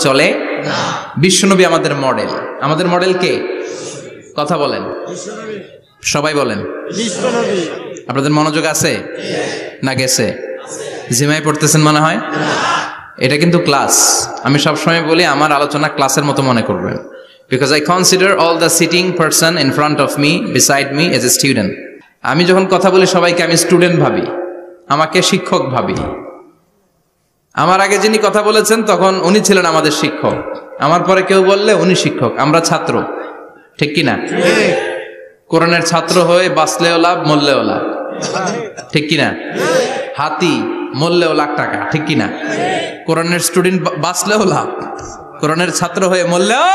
চলে না। বিশ্বনবী আমাদের মডেল। আমাদের মডেল কে? কথা বলেন, সবাই বলেন। বিশ্বনবী। আপনাদের মনোযোগ আছে না গেছে? জিমাই পড়তেছেন মনে হয়। এটা কিন্তু ক্লাস। আমি সবসময় বলি আমার আলোচনা ক্লাসের মতো মনে করবেন, because I consider all the sitting person in front of me beside me as a student. আমি যখন কথা বলি সবাইকে আমি স্টুডেন্ট ভাবি, আমাকে শিক্ষক ভাবি। আমার আগে যিনি কথা বলেছেন তখন উনি ছিলেন আমাদের শিক্ষক, আমার পরে কেউ বললে উনি শিক্ষক, আমরা ছাত্র, ঠিক কিনা? কোরআনের ছাত্র হয়ে বাঁচলেও লাভ, মরলেও লাভ, ঠিক কিনা? হাতি মরলেও লাখ টাকা, ঠিক কিনা? কোরআনের স্টুডেন্ট বাঁচলেও লাভ, কোরআনের ছাত্র হয়ে মরলেও।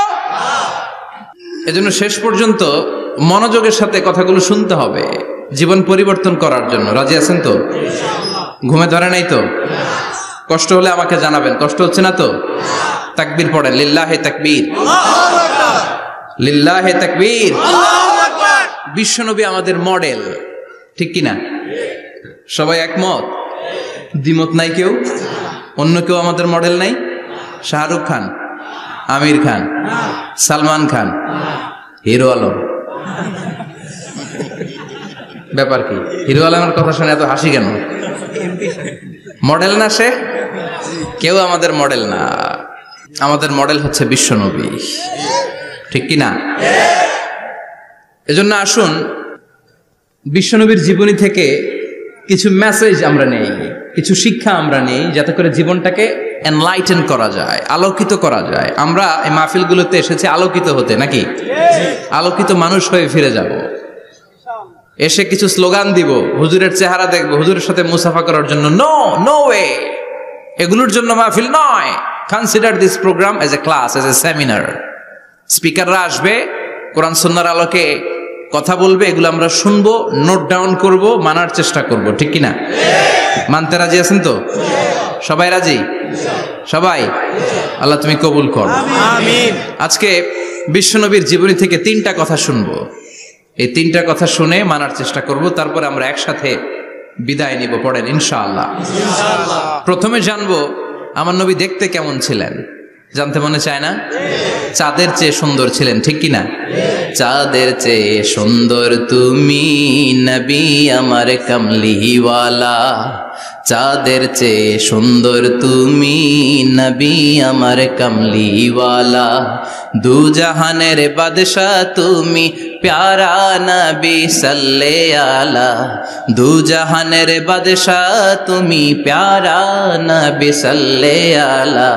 এজন্য শেষ পর্যন্ত মনোযোগের সাথে কথাগুলো শুনতে হবে জীবন পরিবর্তন করার জন্য। রাজি আছেন তো? ঘুমে ধরে নাই তো? কষ্ট হলে আমাকে জানাবেন। কষ্ট হচ্ছে না তো? তাকবীর পড়েন, লিল্লাহে তাকবীর, লিল্লাহে তাকবীর। বিশ্বনবী আমাদের মডেল, ঠিক কিনা? সবাই একমত? দ্বিমত নাই কেউ? অন্য কেউ আমাদের মডেল নাই? শাহরুখ খান, আমির খান, সালমান খান, হিরো আলম। ব্যাপার কি? হিরো আলমের কথা শুনে এত হাসি কেন? মডেল না সে? কেউ আমাদের মডেল না। আমাদের মডেল হচ্ছে বিশ্বনবী, ঠিক কিনা? এজন্য আসুন বিশ্বনবীর জীবনী থেকে কিছু মেসেজ আমরা নেই, কিছু শিক্ষা আমরা নেই, যাতে করে জীবনটাকে এনলাইটেন করা যায়, আলোকিত করা যায়। আমরা এই মাহফিলগুলোতে এসেছি আলোকিত হতে, নাকি? আলোকিত মানুষ হয়ে ফিরে যাব। এসে কিছু স্লোগান দিব, হুজুরের চেহারা দেখবো, হুজুরের সাথে মুসাফা করার জন্য। No, no way. এগুলোর জন্য মাহফিল নয়। Consider this programme as a class, as a seminar. স্পিকাররা আসবে, কোরআন সুন্নাহর আলোকে কথা বলবে, এগুলো আমরা শুনবো, নোট ডাউন করব, মানার চেষ্টা করব, ঠিক কিনা? মানতে রাজি আছেন তো? সবাই রাজি? সবাই? আল্লাহ তুমি কবুল কর, আমিন। আজকে বিশ্বনবীর জীবনী থেকে 3টা কথা শুনবো। এই 3টা কথা শুনে মানার চেষ্টা করব, তারপর আমরা একসাথে বিদায় নিব। পড়েন ইনশাআল্লাহ। প্রথমে জানবো আমার নবী দেখতে কেমন ছিলেন। জানতে মনে চায় না? চাঁদের চেয়ে সুন্দর ছিলেন, ঠিক কিনা? চাঁদের চেয়ে সুন্দর তুমি নবী আমার কামলিওয়ালা। চাঁদের চেয়ে সুন্দর তুমি নবী আমার কামলিওয়ালা। দু জাহানের বাদশাহ তুমি প্যারা নবী সাল্লে আলা। দু জাহানের বাদশাহ তুমি প্যারা নবী সাল্লে আলা।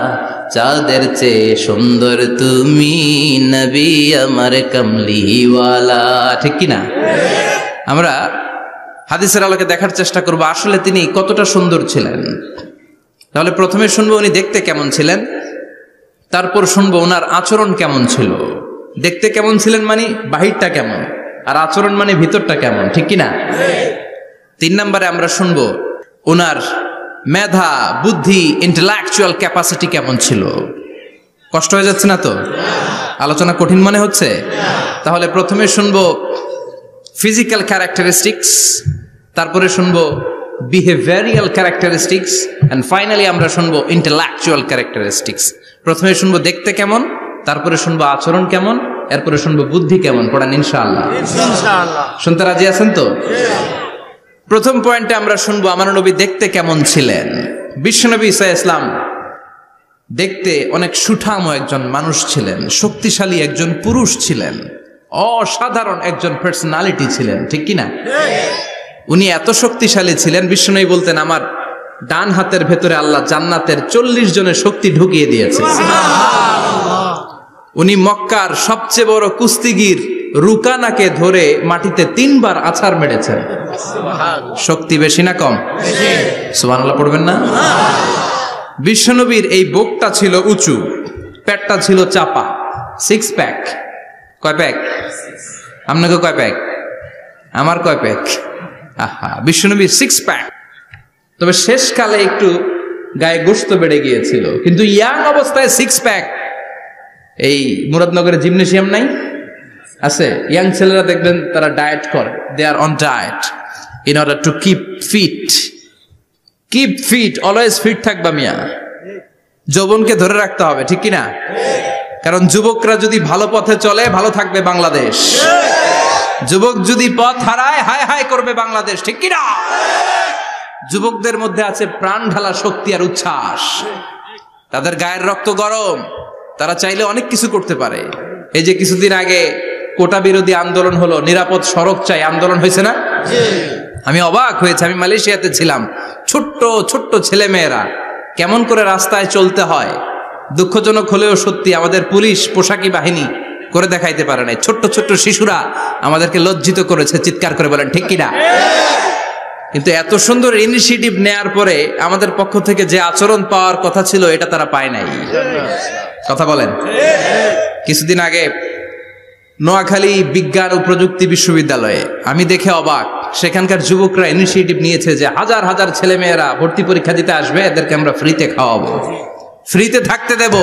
চাঁদের চেয়ে সুন্দর তুমি নবী আমার কামলিওয়ালা, ঠিক কিনা? আমরা হাদিসের আলোকে দেখার চেষ্টা করব আসলে তিনি কতটা সুন্দর ছিলেন। তাহলে প্রথমে শুনবো উনি দেখতে কেমন ছিলেন, তারপর শুনবো ওনার আচরণ কেমন ছিল। দেখতে কেমন ছিলেন মানে বাহিরটা কেমন, আর আচরণ মানে ভিতরটা কেমন, ঠিক কিনা? 3 নম্বরে আমরা শুনবো ওনার মেধা, বুদ্ধি, ইন্টেলেকচুয়াল ক্যাপাসিটি কেমন ছিল। কষ্ট হয়ে যাচ্ছে না তো? আলোচনা কঠিন মনে হচ্ছে? তাহলে প্রথমে শুনবো ফিজিক্যাল ক্যারেক্টারিস্টিক্স, তারপরে শুনবো বিহেভিয়ারাল ক্যারেক্টারিস্টিক্স, এন্ড ফাইনালি আমরা শুনবো ইন্টেলেকচুয়াল ক্যারেক্টারিস্টিক্স। প্রথমে শুনবো দেখতে কেমন, তারপরে শুনবো আচরণ কেমন, এরপরে শুনবো বুদ্ধি কেমন। পড়ান ইনশাআল্লাহ। ইনশাআল্লাহ। শুনতে রাজি আছেন তো? প্রথম পয়েন্টে আমরা শুনবো আমার নবী দেখতে কেমন ছিলেন। বিশ্বনবী ঈসা ইসলাম দেখতে অনেক সুঠাম একজন মানুষ ছিলেন, শক্তিশালী একজন পুরুষ ছিলেন, অসাধারণ একজন পার্সোনালিটি ছিলেন, ঠিক কিনা? উনি এত শক্তিশালী ছিলেন, বিশ্বনবী বলতেন আমার ডান হাতের ভেতরে আল্লাহ জান্নাতের 40 জনের শক্তি ঢুকিয়ে দিয়েছে। উনি মক্কার সবচেয়ে বড় কুস্তিগির রুকানাকে ধরে মাটিতে 3 বার আছাড় মেরেছেন। শক্তি বেশি না কম? সুবহানাল্লাহ পড়বেন না? বিশ্বনবীর এই বুকটা ছিল উঁচু, পেটটা ছিল চাপা, 6 প্যাক। কয় প্যাক? আপনাকে কয় প্যাক? আমার কয় প্যাক? আহা, বিশ্বনবীর 6 প্যাক। তবে শেষকালে একটু গায়ে গোশত বেড়ে গিয়েছিল, কিন্তু ইয়াং অবস্থায় 6 প্যাক। এই মুরাদনগরে জিমনেশিয়াম নাই? আছে। ইয়াং ছেলেরা দেখবেন তারা ডায়েট করে, they are on diet in order to keep fit. Keep fit, always fit থাকবা মিয়া। যৌবনকে ধরে রাখতে হবে, ঠিক কিনা? কারণ যুবকরা যদি ভালো পথে চলে ভালো থাকবে বাংলাদেশ, যুবক যদি পথ হারায় হায় হায় করবে বাংলাদেশ, ঠিক কিনা? যুবকদের মধ্যে আছে প্রাণ ঢালা শক্তি আর উচ্ছ্বাস, তাদের গায়ের রক্ত গরম, তারা চাইলে অনেক কিছু করতে পারে। এই যে কিছুদিন আগে কোটা বিরোধী আন্দোলন হলো, নিরাপদ সড়ক চাই আন্দোলন হয়েছে না? আমি অবাক হয়েছে, আমি মালয়েশিয়াতে ছিলাম, ছোট্ট ছোট্ট ছেলে মেয়েরা কেমন করে রাস্তায় চলতে হয় দুঃখজনক হলেও সত্যি আমাদের পুলিশ পোশাকি বাহিনী করে দেখাইতে পারে নাই। ছোট্ট ছোট্ট শিশুরা আমাদেরকে লজ্জিত করেছে, চিৎকার করে বলেন ঠিক কিনা? কিন্তু এত সুন্দর ইনিশিয়েটিভ নেয়ার পরে আমাদের পক্ষ থেকে যে আচরণ পাওয়ার কথা ছিল এটা তারা পায় নাই। কথা বলেন। কিছুদিন আগে নোয়াখালী বিজ্ঞান ও প্রযুক্তি বিশ্ববিদ্যালয়ে আমি দেখে অবাক, সেখানকার যুবকরা ইনিশিয়েটিভ নিয়েছে যে হাজার হাজার ছেলে মেয়েরা ভর্তি পরীক্ষা দিতে আসবে, এদেরকে আমরা ফ্রিতে খাওয়াবো, ফ্রিতে থাকতে দেব।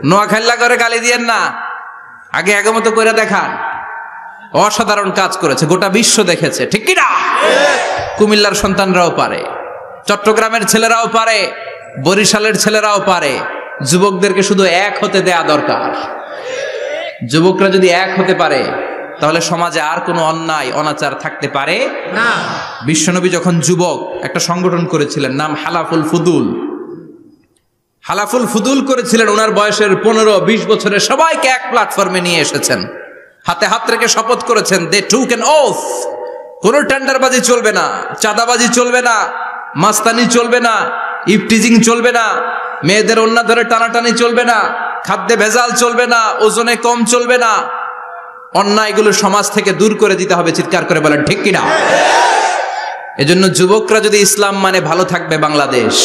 নোয়াখালী করে গালি দিয়েন না, আগে আগে মতো করে দেখান। অসাধারণ কাজ করেছে, গোটা বিশ্ব দেখেছে, ঠিক কিনা? কুমিল্লার সন্তানরাও পারে, চট্টগ্রামের ছেলেরাও পারে, বরিশালের ছেলেরাও পারে। যুবকদেরকে শুধু এক হতে দেয়া দরকার। যুবকরা যদি এক হতে পারে তাহলে সমাজে আর কোনো অন্যায় অনাচার থাকতে পারে না। বিশ্বনবী যখন যুবক একটা সংগঠন করেছিলেন, নাম হালাফুল ফুদুল। হালাফুল ফুদুল করেছিলেন, ওনার বয়সের 15-20 বছরের সবাইকে এক প্ল্যাটফর্মে নিয়ে এসেছেন, হাতে হাত রেখে শপথ করেছেন, দে টুক অ্যান ওথ, কোনো টেন্ডারবাজি চলবে না, চাঁদাবাজি চলবে না, মাস্তানি চলবে না, ইফটিজিং চলবে না, মেয়েদের ওন্না ধরে টানাটানি চলবে না, খাদ্যে ভেজাল চলবে না, ওজনে কম চলবে না, অন্যায়গুলো সমাজ থেকে দূর করে দিতে হবে। চিৎকার করে বলেন ঠিক কিনা? এজন্য যুবকরা যদি ইসলাম মানে ভালো থাকবে বাংলাদেশ,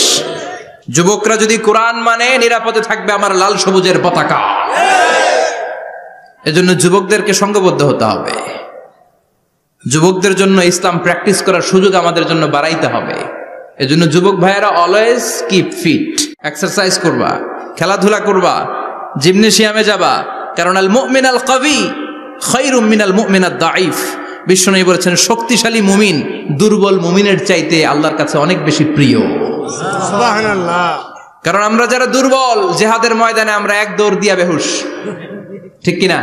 যুবকরা যদি কোরআন মানে নিরাপদে থাকবে আমার লাল সবুজের পতাকা। এজন্য যুবকদেরকে সংঘবদ্ধ হতে হবে, যুবকদের জন্য ইসলাম প্র্যাকটিস করার সুযোগ আমাদের জন্য বাড়াইতে হবে। এজন্য যুবক ভাইয়েরা অলওয়েজ কিপ ফিট, এক্সারসাইজ করবা, খেলাধুলা করবা, জিমনেশিয়ামে যাবা, কারণ আল মুমিন আল কবি খায়রুম মিনাল মুমিন আদ দাঈফ। বিশ্বনবী বলেছেন শক্তিশালী মুমিন দুর্বল মুমিনের চাইতে আল্লাহর কাছে অনেক বেশি প্রিয়। সুবহানাল্লাহ। কারণ আমরা যারা দুর্বল, জিহাদের ময়দানে আমরা এক দৌড় দিয়া বেহুশ, ঠিক কিনা?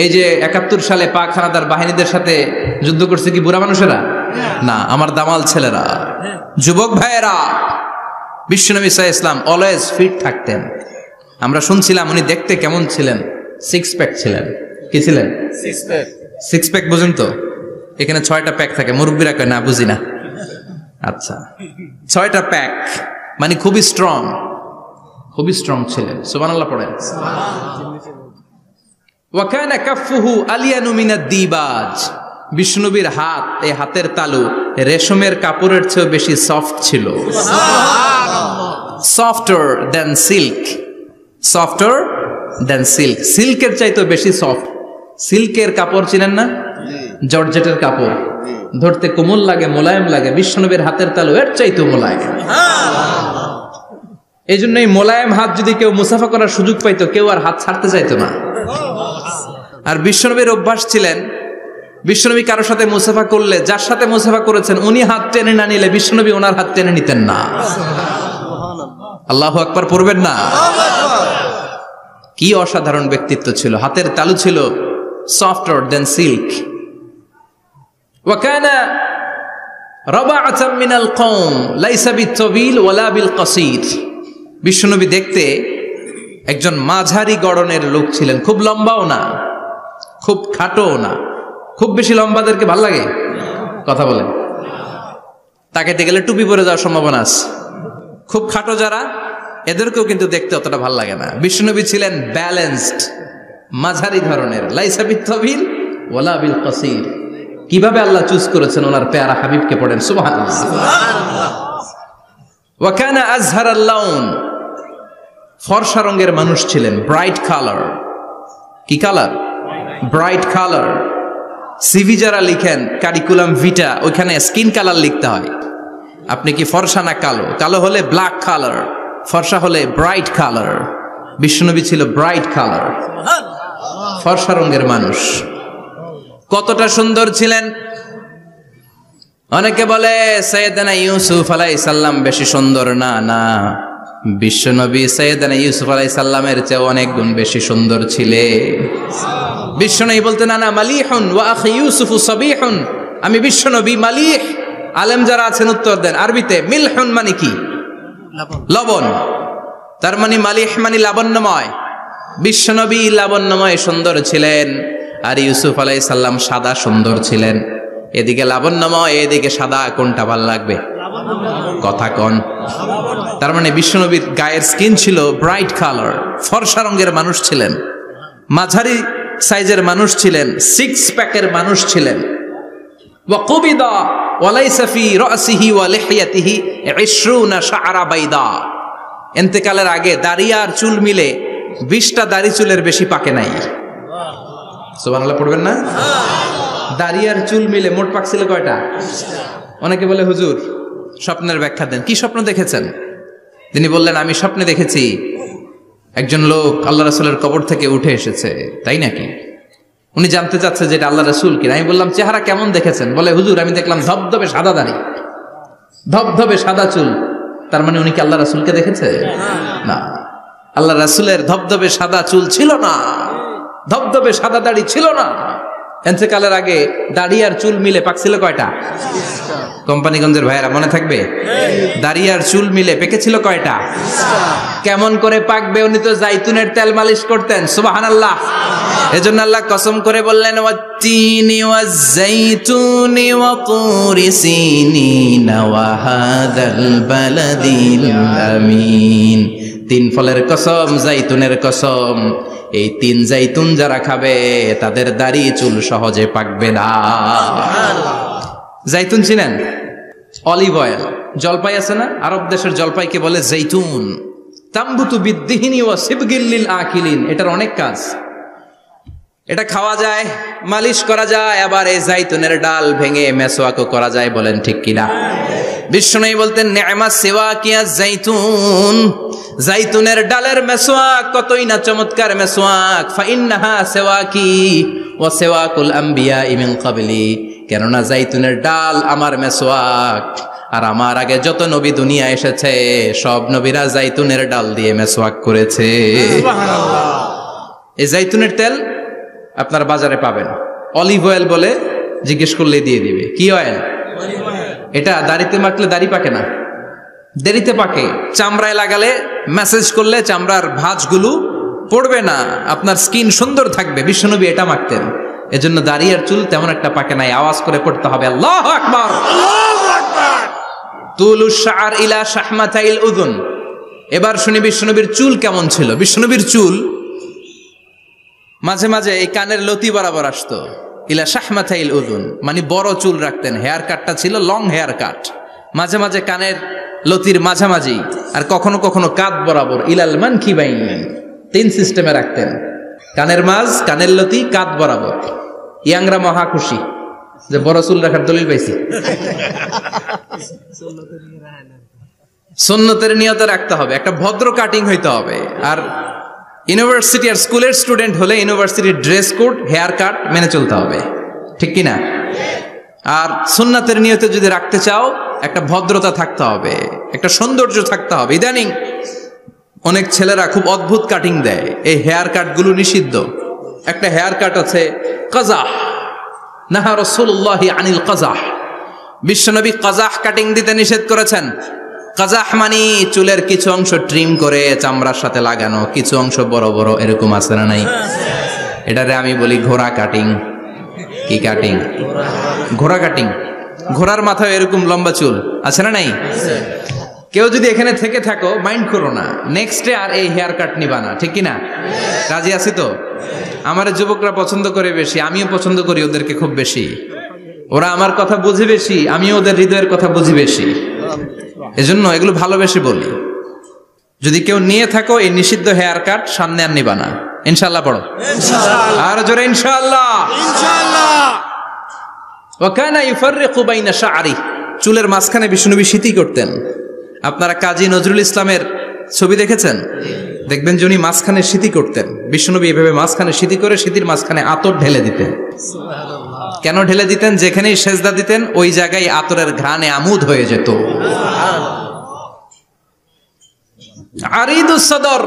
এই যে 71 সালে পাক হানাদার বাহিনীদের সাথে যুদ্ধ করছে কি বুড়া মানুষেরা? না, আমার দামাল ছেলেরা, যুবক ভাইয়েরা। বিশ্বনবী সাল্লাল্লাহু আলাইহি ওয়াসাল্লাম অলওয়েজ ফিট থাকতেন। আমরা শুনছিলাম উনি দেখতে কেমন ছিলেন, 6 প্যাক ছিলেন। কি ছিলেন? 6 প্যাক বুঝেন তো? এখানে 6টা প্যাক থাকে, মুরব্বীরা কয় না বুঝি না। আচ্ছা, 6টা প্যাক মানে খুবই স্ট্রং, খুবই স্ট্রং ছিলেন। সুবহানাল্লাহ পড়েন। ওয়া কানা কাফফুহু আলিয়ানু মিনাদ দিবাজ। বিষ্ণুবীর হাত, এই হাতের তালু রেশমের কাপড়ের চেয়ে বেশি সফট ছিল। সফটার দেন সিল্ক, সফটার দেন সিল্ক, সিল্কের চাইতে বেশি সফট। সিল্কের কাপড় চিনেন না? জর্জেটের কাপড় ধরতে কোমল লাগে, মোলায়েম লাগে। বিশ্বনবীর হাতের তালু এর চাইতে মোলায়েম। এই জন্য এই মোলায়েম হাত যদি কেউ মুসাফা করার সুযোগ পাইতো, কেউ আর হাত ছাড়তে চাইতো না। আর বিশ্বনবীর অভ্যাস ছিলেন, বিশ্বনবী কারোর সাথে মুসাফা করলে, যার সাথে মুসাফা করেছেন উনি হাত টেনে না নিলে বিশ্বনবী ওনার হাত টেনে নিতেন না। আল্লাহু আকবার পড়বেন না? কি অসাধারণ ব্যক্তিত্ব ছিল, হাতের তালু ছিল সফটার দেন সিল্ক। ওয়া কানা রাবাআতাম মিনাল কওম লাইসা বিত-তাবিল ওয়ালা বিল কাসীর। বিশ্বনবী দেখতে একজন মাঝারি গড়নের লোক ছিলেন, খুব লম্বাও না, খুব খাটোও না। খুব বেশি লম্বাদেরকে ভাল লাগে? কথা বলেন। তাকাইতে গেলে টুপি পরে যাওয়ার সম্ভাবনা আছে। খুব খাটো যারা, এদেরকেও কিন্তু দেখতে অতটা ভাল লাগে না। বিশ্বনবী ছিলেন ব্যালেন্সড, মাঝারি ধরনের। লাইসা বিত-তাবিল ওয়ালা বিল কাসীর। কিভাবে আল্লাহ চুজ করেছেন ওনার পেয়ারা হাবিবকে, পড়েন সুবহানাল্লাহ। ওয়া কানা আযহারাল লাউন। ফর্সা রঙের মানুষ ছিলেন, ব্রাইট কালার। কি কালার? Bright colour. সিভি যারা লিখেন কারিকুলাম ভিটা, ওইখানে স্কিন কালার লিখতে হয়। আপনি কি ফর্সা না কালো? কালো হলে ব্ল্যাক কালার, ফর্সা হলে ব্রাইট কালার। বিশ্বনবী ছিল ব্রাইট কালার, ফর্সা রঙের মানুষ। কতটা সুন্দর ছিলেন! অনেকে বলে সাইয়েদনা ইউসুফ আলাইহিস সালাম বেশি সুন্দর না। না, বিশ্বনবী সৈয়দনা ইউসুফ আলাইহিস সালামের চেয়ে অনেক গুণ বেশি সুন্দর ছিলেন। বিশ্বনবী বলতেন আনা মালিহুন ওয়া আখি ইউসুফু সাবিহুন, আমি বিশ্বনবী মালিহ। আলেম যারা আছেন উত্তর দেন আরবিতে মিলহুন মানে কি? লবণ। তার মানে মালিহ মানে লাবণ্যময়। বিশ্বনবী লাবণ্যময় সুন্দর ছিলেন, আর ইউসুফ আলাইহিস সালাম সাদা সুন্দর ছিলেন। এদিকে লাবণ্যময়, এদিকে সাদা, কোনটা ভালো লাগবে? কথা কন। তার মানে বিশ্বনবীর গায়ের স্কিন ছিল ব্রাইট কালার, ফর্সা রঙের মানুষ ছিলেন, মাঝারি সাইজের মানুষ ছিলেন, সিক্স প্যাকের মানুষ ছিলেন। ওয়া কুবিদা ওয়া লাইসা ফি রাসিহি ওয়া লিহিয়াতিহি 20 শাআরা বাইদা। ইন্তেকালের আগে দাড়ি আর চুল মিলে 20টা দাড়ি চুলের বেশি পাকে নাই। সুবহানাল্লাহ পড়বেন না? দাড়ি আর চুল মিলে মোট পাকছিল কয়টা? অনেকে বলে হুজুর স্বপ্নের ব্যাখ্যা দেন, কি স্বপ্ন দেখেছেন? তিনি বললেন আমি স্বপ্নে দেখেছি একজন লোক আল্লাহ রাসূলের কবর থেকে উঠে এসেছে। তাই নাকি? উনি জানতে চাচ্ছে যে এটা আল্লাহ রাসূল কিনা। আমি বললাম চেহারা কেমন দেখেছেন? বলে হুজুর আমি দেখলাম ধবধবে সাদা দাড়ি, ধবধবে সাদা চুল। তার মানে উনি কি আল্লাহ রাসূলকে দেখেছে? না, আল্লাহ রাসূলের ধবধবে সাদা চুল ছিল না, ধবধবে সাদা দাড়ি ছিল না। ইন্তেকালের আগে দাড়ি আর চুল মিলে পাকছিল কয়টা? কোম্পানিগঞ্জের ভাইয়েরা মনে থাকবে? দাড়ি আর চুল মিলে পেকেছিল কয়টা? কেমন করে পাকবে? উনি তো জাইতুনের তেল মালিশ করতেন। সুবহানাল্লাহ। এজন্য আল্লাহ কসম করে বললেন ওয়াত্তিনি ওয়াজ-জাইতুনি ওয়া তুরি সিনিনা ওয়া হাদাল বালাদিল আমিন। তিন ফলের কসম, জাইতুনের কসম। এই তিন জাইতুন যারা খাবে তাদের দাড়ি চুল সহজে পাকবে না। জাইতুন চিনেন? Olive oil. জলপাই আছে না, আরব দেশের জলপাইকে বলে জাইতুন। তাম্বুতু বিদ্দিহিনি ওয়া সিবগিল লিল আকিলিন। এটার অনেক কাজ। এটা খাওয়া যায়, মালিশ করা যায়, আবার এই জাইতুনের ডাল ভেঙে মেসওয়াকও করা যায়। বলেন ঠিক কিনা? বিশ্বনবী বলতেন নি'মা সিওয়াকিয়া জাইতুন, জাইতুনের ডালের মেসওয়াক কতই না চমৎকার মেসওয়াক। ফাইন্নাহা সিওয়াকি ওয়া সিওয়াকুল আমবিয়া মিন ক্বাবলি। কেননা জাইতুনের ডাল আমার মেসওয়াক, আর আমার আগে যত নবী দুনিয়া এসেছে সব নবীরা জাইতুনের ডাল দিয়ে মেসওয়াক করেছে। সুবহানাল্লাহ। এই জাইতুনের তেল আপনারা বাজারে পাবেন। অলিভ অয়েল বলে জিজ্ঞেস করলে দিয়ে দিবে। কি অয়েল? এটা দাড়িতে মাখলে দাড়ি পাকে না, দেরিতে পাকে। চামড়ায় লাগালে ম্যাসেজ করলে চামড়ার ভাঁজগুলো পড়বে না, আপনার স্কিন সুন্দর থাকবে। বিশ্বনবী এটা মাখতেন। এজন্য দাড়ি আর চুল তেমন একটা পাকে নাই। আওয়াজ করে পড়তে হবে আল্লাহু আকবার, আল্লাহু আকবার। তুলুশ শাআর ইলা শাহমাতাইল উযুন। এবার শুনি বিশ্বনবীর চুল কেমন ছিল। বিশ্বনবীর চুল মাঝে মাঝে এই কানের লতি বরাবর আসতো। ইলা শাহমাতাইল উযুন মানে বড় চুল রাখতেন। হেয়ার কাটটা ছিল লং হেয়ার কাট, মাঝে মাঝে কানের লতির মাঝামাঝি, আর কখনো কখনো কাঁধ বরাবর। ইলাল মানকিবাইন, তিন সিস্টেমে রাখতেন। কানের মাঝ, কানের লতি, কাঁধ বরাবর। ইয়াংরা মহা খুশি যে বড় চুল রাখার দলিল পাইছি। সুন্নতের নিয়তে রাখতে হবে, একটা ভদ্র কাটিং হইতে হবে। আর ইউনিভার্সিটি আর স্কুলের স্টুডেন্ট হলে ইউনিভার্সিটির ড্রেস কোড, হেয়ার কাট মেনে চলতে হবে, ঠিক কিনা? আর সুন্নাতের নিয়তে যদি রাখতে চাও একটা ভদ্রতা থাকতে হবে, একটা সৌন্দর্য থাকতে হবে। ইদানিং অনেক ছেলেরা খুব অদ্ভুত কাটিং দেয়। এই হেয়ার কাটগুলো নিষিদ্ধ। একটা হেয়ার কাট আছে কাজাহ, নাহা রাসূলুল্লাহি আনিল কাজাহ। বিশ্বনবী কাজাহ কাটিং দিতে নিষেধ করেছেন। কাজাহ মানে চুলের কিছু অংশ ট্রিম করে চামড়ার সাথে লাগানো, কিছু অংশ বড় বড়, এরকম আছে না নাই? এটারে আমি বলি ঘোড়া কাটিং। কি কাটিং? ঘোড়া কাটিং। ঘোড়ার মাথায় এরকম লম্বা চুল আছে না নাই? কেউ যদি এখানে থেকে থাকো মাইন্ড করো না, নেক্সট ডে আর এই হেয়ার কাট নিবা না, ঠিক কিনা? রাজি আছি তো? আমার যুবকরা পছন্দ করে বেশি, আমিও পছন্দ করি ওদেরকে খুব বেশি। ওরা আমার কথা বুঝে বেশি, আমিও ওদের হৃদয়ের কথা বুঝি বেশি। এজন্য এগুলো ভালোবেসে বলি। যদি কেউ নিয়ে থাকো এই নিষিদ্ধ হেয়ার কাট, সামনে আর নিবা না। ইনশাআল্লাহ পড়ো। আর জোরে ইনশাআল্লাহ। ওয়া কানা ইউফাররিকু বাইনা শা'রি। চুলের মাঝখানে বিষ্ণুনবী সিঁথি করতেন। আপনারা কাজী নজরুল ইসলামের ছবি দেখেছেন? দেখবেন যে উনি মাঝখানে সিঁথি করতেন। বিষ্ণুনবী এভাবে মাঝখানে সিঁথি করে সিঁথির মাঝখানে আতর ঢেলে দিতেন। কেন ঢেলে দিতেন? যেখানেই সেজদা দিতেন ওই জায়গায় আতরের ঘ্রাণে আমুদ হয়ে যেত। আরিদুস সদর,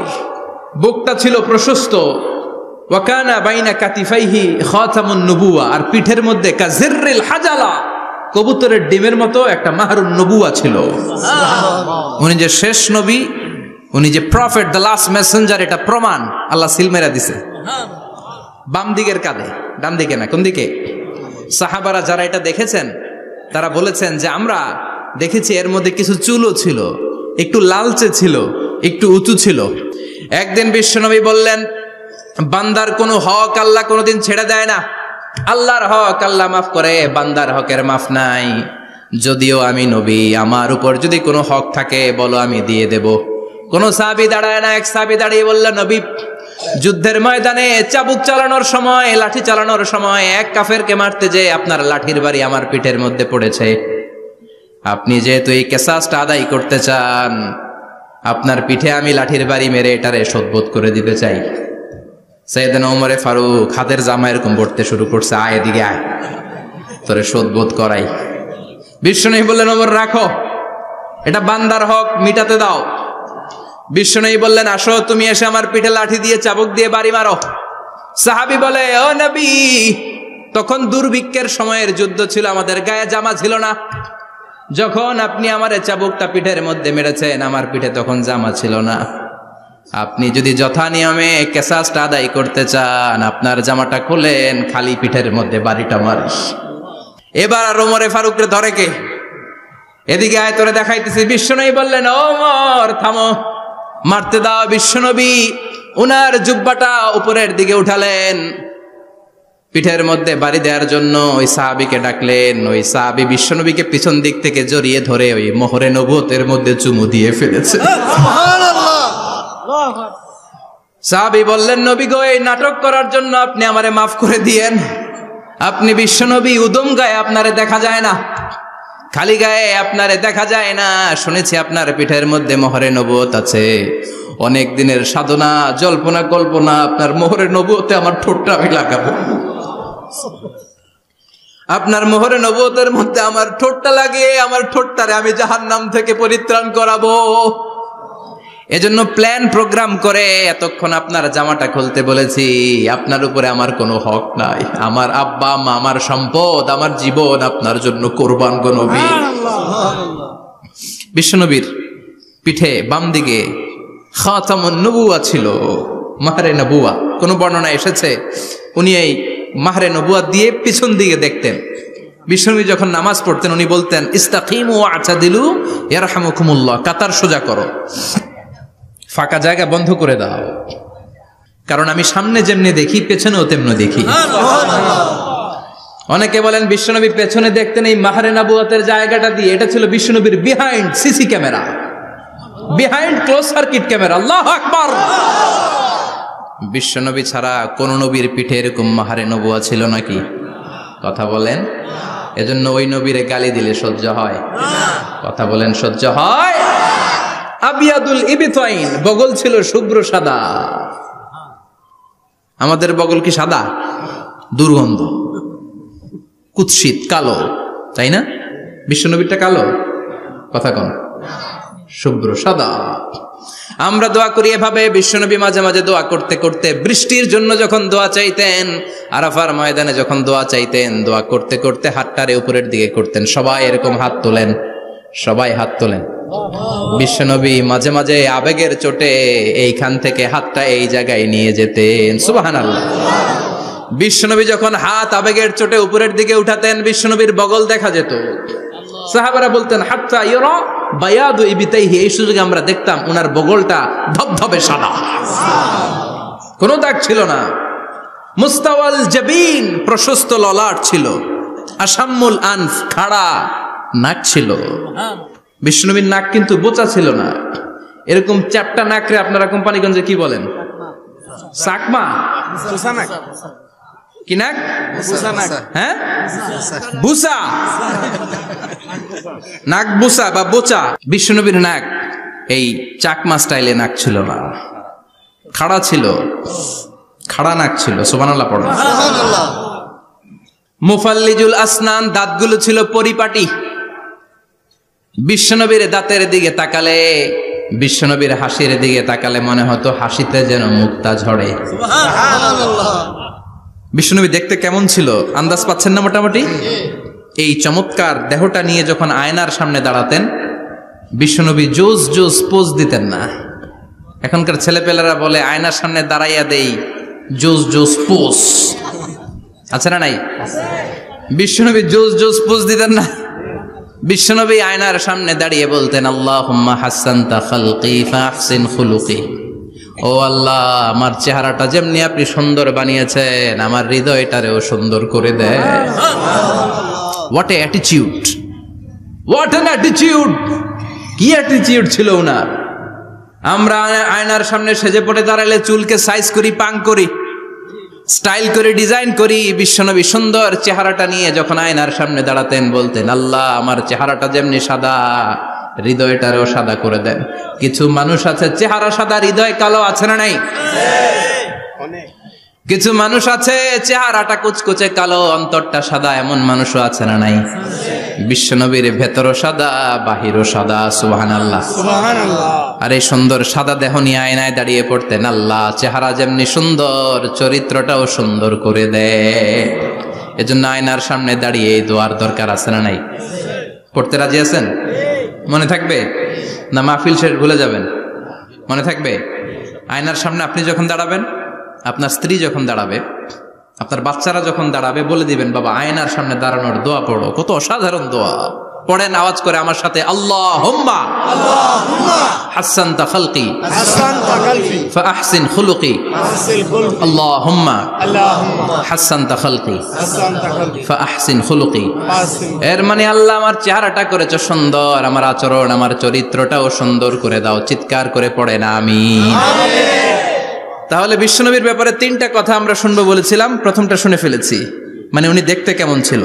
বুকটা ছিল প্রশস্ত। ওয়া কানা বাইনা কাতিফাইহি খাতামুন নবুওয়া, আর পিঠের মধ্যে কাজিররিল হাজালা, কবুতরের ডিমের মতো একটা মাহরুন নবুওয়া ছিল। উনি যে শেষ নবী, উনি যে প্রফেট, দ্য লাস্ট মেসেঞ্জার, এটা প্রমাণ আল্লাহ সিল মেরা দিছে। বাম দিকের কাঁধে, ডান দিকে না, কোন দিকে? সাহাবারা যারা এটা দেখেছেন তারা বলেছেন যে আমরা দেখেছি এর মধ্যে কিছু চুলও ছিল, একটু লালচে ছিল, একটু উঁচু ছিল। একদিন বিশ্বনবী বললেন, বান্দার কোনো হক আল্লাহ কোনোদিন ছেড়ে দেয় না। আল্লাহর হক আল্লাহ মাফ করে, বান্দার হকের মাফ নাই। যদিও আমি নবী, আমার উপর যদি কোনো হক থাকে বলো, আমি দিয়ে দেব। কোন সাহাবী দাঁড়ায় না। এক সাহাবী দাঁড়িয়ে বলল, নবী, যুদ্ধের ময়দানে চাবুক চালানোর সময়, লাঠি চালানোর সময় এক কাফেরকে মারতে যে আপনার লাঠির বাড়ি আমার পিঠের মধ্যে পড়েছে। আপনি যেহেতু এই কেসাসটা আদায় করতে চান, আপনার পিঠে আমি লাঠির বাড়ি মেরে এটারে শোধবোধ করে দিতে চাই। সাইয়েদনা ওমরে ফারুক হাতের জামা এরকম পড়তে শুরু করছে, আয় এদিকে আয়, তোরে শোধবোধ করাই। বিশ্বনবী বললেন, ওমর রাখো, এটা বান্দার হক, মিটাতে দাও। বিশ্বনবী বললেন, আসো, তুমি এসে আমার পিঠে লাঠি দিয়ে চাবুক দিয়ে বাড়ি মারো। সাহাবী বলে, ও নবী, তখন দুর্ভিক্ষের সময়ের যুদ্ধ ছিল, আমাদের গায়ে জামা ছিল না। যখন আপনি আমার চাবুকটা পিঠের মধ্যে মেরেছেন, আমার পিঠে তখন জামা ছিল না। আপনি যদি যথা নিয়মে কেসাসটা আদায় করতে চান, আপনার জামাটা খুলেন, খালি পিঠের মধ্যে বাড়িটা মারিস। এবার আর ওমরে ফারুকরে ধরে কে? এদিকে আয়, তোরে দেখাইতেছি। বিশ্বনবী বললেন, ওমর থামো, মারতে দাও। বিশ্বনবী উনার জুব্বাটা উপরের দিকে উঠালেন, পিঠের মধ্যে বাড়ি দেওয়ার জন্য ওই সাহাবীকে ডাকলেন। ওই সাহাবী বিশ্বনবীকে পিছন দিক থেকে জড়িয়ে ধরে ওই মোহরে নবুয়তের মধ্যে চুমু দিয়ে ফেলেছে। সাহাবী বললেন, নবী গো, এই নাটক করার জন্য আপনি আমারে মাফ করে দিয়েন। আপনি বিশ্বনবী, উদম গায়ে আপনারে দেখা যায় না, খালি গায়ে আপনারে দেখা যায় না। শুনেছি আপনার পিঠের মধ্যে মোহরে নবুয়ত আছে। অনেক দিনের সাধনা, জল্পনা কল্পনা, আপনার মোহরে নবুয়তে আমার ঠোঁটটা আমি লাগাবো। আপনার মোহরে নবুয়তের মধ্যে আমার ঠোঁটটা লাগিয়ে আমার ঠোঁটটারে আমি জাহান্নাম থেকে পরিত্রাণ করাবো। এজন্য প্ল্যান প্রোগ্রাম করে এতক্ষণ আপনার জামাটা খুলতে বলেছি। আপনার উপরে আমার কোনো হক নাই। আমার আব্বা মা, আমার সম্পদ, আমার জীবন আপনার জন্য কোরবান গো নবী। বিশ্বনবীর পিঠে বাম দিকে খাতামুন নবুওয়া ছিল, মাহরে নবুওয়া। কোন বর্ণনা এসেছে উনি এই মাহরে নবুওয়া দিয়ে পিছন দিকে দেখতেন। বিশ্বনবী যখন নামাজ পড়তেন উনি বলতেন, ইস্তাকিমু ওয়া'তাদিলু ইয়ারহামুকুমুল্লাহ, কাতার সোজা করো, ফাঁকা জায়গা বন্ধ করে দাও, কারণ আমি সামনে যেমনি দেখি পেছনেও তেমনি দেখি। অনেকে বলেন বিশ্বনবী পেছনে দেখতেন এই মাহরে নবুয়তের জায়গাটা দিয়ে। এটা ছিল বিশ্বনবীর behind CC camera, behind close circuit camera. আল্লাহু আকবার। বিশ্বনবী ছাড়া কোন নবীর পিঠে এরকম মাহরে নবুয়া ছিল নাকি? কথা বলেন। এজন্য ওই নবীরে গালি দিলে সহ্য হয়? কথা বলেন, সহ্য হয়? আবিয়াদুল ইবতাইন, বগল ছিল শুভ্র সাদা। আমাদের বগল কি সাদা? দুর্গন্ধ, কুৎসিত, কালো, তাই না? বিশ্বনবীরটা কালো? কথা কন, শুভ্র সাদা। আমরা দোয়া করি এভাবে। বিশ্বনবী মাঝে মাঝে দোয়া করতে করতে, বৃষ্টির জন্য যখন দোয়া চাইতেন, আরাফার ময়দানে যখন দোয়া চাইতেন, দোয়া করতে করতে হাতটারে উপরের দিকে করতেন। সবাই এরকম হাত তোলেন, সবাই হাত তোলেন। বিশ্বনবী মাঝে মাঝে আবেগের চোটে এইখান থেকে হাতটা এই জায়গায় নিয়ে যেতেন। সুবহানাল্লাহ। বিশ্বনবী যখন হাত আবেগের চোটে উপরের দিকে উঠাতেন, বিশ্বনবীর বগল দেখা যেত। সাহাবারা বলতেন, হাত্তা ইরা বায়াদু ইবতাইহি, এই সুযোগে আমরা দেখতাম ওনার বগলটা ধবধবে সাদা, কোনো দাগ ছিল না। মুস্তাওয়াল জাবিন, প্রশস্ত ললাট ছিল। আসাম্মুল আনফ, খাড়া নাক ছিল। বিষ্ণুবীর নাক কিন্তু বোচা ছিল না। এরকম চ্যাপটা নাকরে আপনারা কোম্পানিগঞ্জে কি বলেন? চাকমা? কি নাক? হ্যাঁ, বুসা। নাক বুসা বা বোচা। বিষ্ণুবীর নাক এই চাকমা স্টাইলে নাক ছিল না, খাড়া ছিল, খাড়া নাক ছিল। সুবহানাল্লাহ পড়ুন। মুফাল্লিজুল আসনান, দাঁতগুলো ছিল পরিপাটি। বিশ্বনবীর দাঁতের দিকে তাকালে বিশ্বনবীর হাসির দিকে তাকালে মনে হতো হাসিতে যেন মুক্তা ঝরে। বিশ্বনবী দেখতে কেমন ছিল আন্দাজ পাচ্ছেন না মোটামুটি? এই চমৎকার দেহটা নিয়ে যখন আয়নার সামনে দাঁড়াতেন বিশ্বনবী জোস জোস পোজ দিতেন না। এখনকার ছেলেপেলেরা বলে আয়নার সামনে দাঁড়াইয়া দেই জোস জোস পোজ, আছে না নাই? বিশ্বনবী জোস জোস পোজ দিতেন না। বিশ্বনবী আয়নার সামনে দাঁড়িয়ে বলতেন আল্লাহুম্মা হাসানতা খালকি ফাহসিন খুলুকি। ও আল্লাহ, আমার চেহারাটা যেমনি আপনি সুন্দর বানিয়েছেন আমার হৃদয়টারেও সুন্দর করে দেন। What a attitude, what an attitude! কি অ্যাটিটিউড ছিল ওনার! আমরা আয়নার সামনে সেজে পড়ে দাঁড়ালে চুলকে সাইজ করি, পাং করি, স্টাইল করে ডিজাইন করি। বিশ্বনবী সুন্দর চেহারাটা নিয়ে যখন আয়নার সামনে দাঁড়াতেন বলতেন আল্লাহ, আমার চেহারাটা যেমনি সাদা হৃদয়টারও সাদা করে দেন। কিছু মানুষ আছে চেহারা সাদা হৃদয় কালো, আছে না নাই? কিছু মানুষ আছে চেহারাটা কুচকুচে কালো অন্তরটা সাদা, এমন মানুষও আছে না নাই? বিশ্বনবীর ভেতরও সাদা বাহিরও সাদা। সুবহানাল্লাহ, সুবহানাল্লাহ। আর এই সুন্দর সাদা দেহ নিয়ে আয়নায় দাঁড়িয়ে পড়তেন আল্লাহ, চেহারা যেমনি সুন্দর চরিত্রটাও সুন্দর করে দেয়। এজন্য আয়নার সামনে দাঁড়িয়ে এই দোয়ার দরকার, আছে না নাই? পড়তে রাজি আছেন? মনে থাকবে না মাহফিল শেষ ভুলে যাবেন? মনে থাকবে? আয়নার সামনে আপনি যখন দাঁড়াবেন, আপনার স্ত্রী যখন দাঁড়াবে, আপনার বাচ্চারা যখন দাঁড়াবে, বলে দিবেন বাবা আয়নার সামনে দাঁড়ানোর দোয়া পড়ো। কত অসাধারণ দোয়া! পড়েন আওয়াজ করে আমার সাথে, আল্লাহুম্মা হাসানতা খালকি ফাহসিন খুলুকি। আল্লাহুম্মা হাসানতা খালকি ফাহসিন খুলুকি। এর মানে আল্লাহ আমার চেহারাটা করেছো সুন্দর, আমার আচরণ আমার চরিত্রটাও সুন্দর করে দাও। চিৎকার করে পড়েন আমিন। তাহলে বিশ্বনবীর ব্যাপারে তিনটা কথা আমরা শুনবো বলেছিলাম, প্রথমটা শুনে ফেলেছি। মানে উনি দেখতে কেমন ছিল,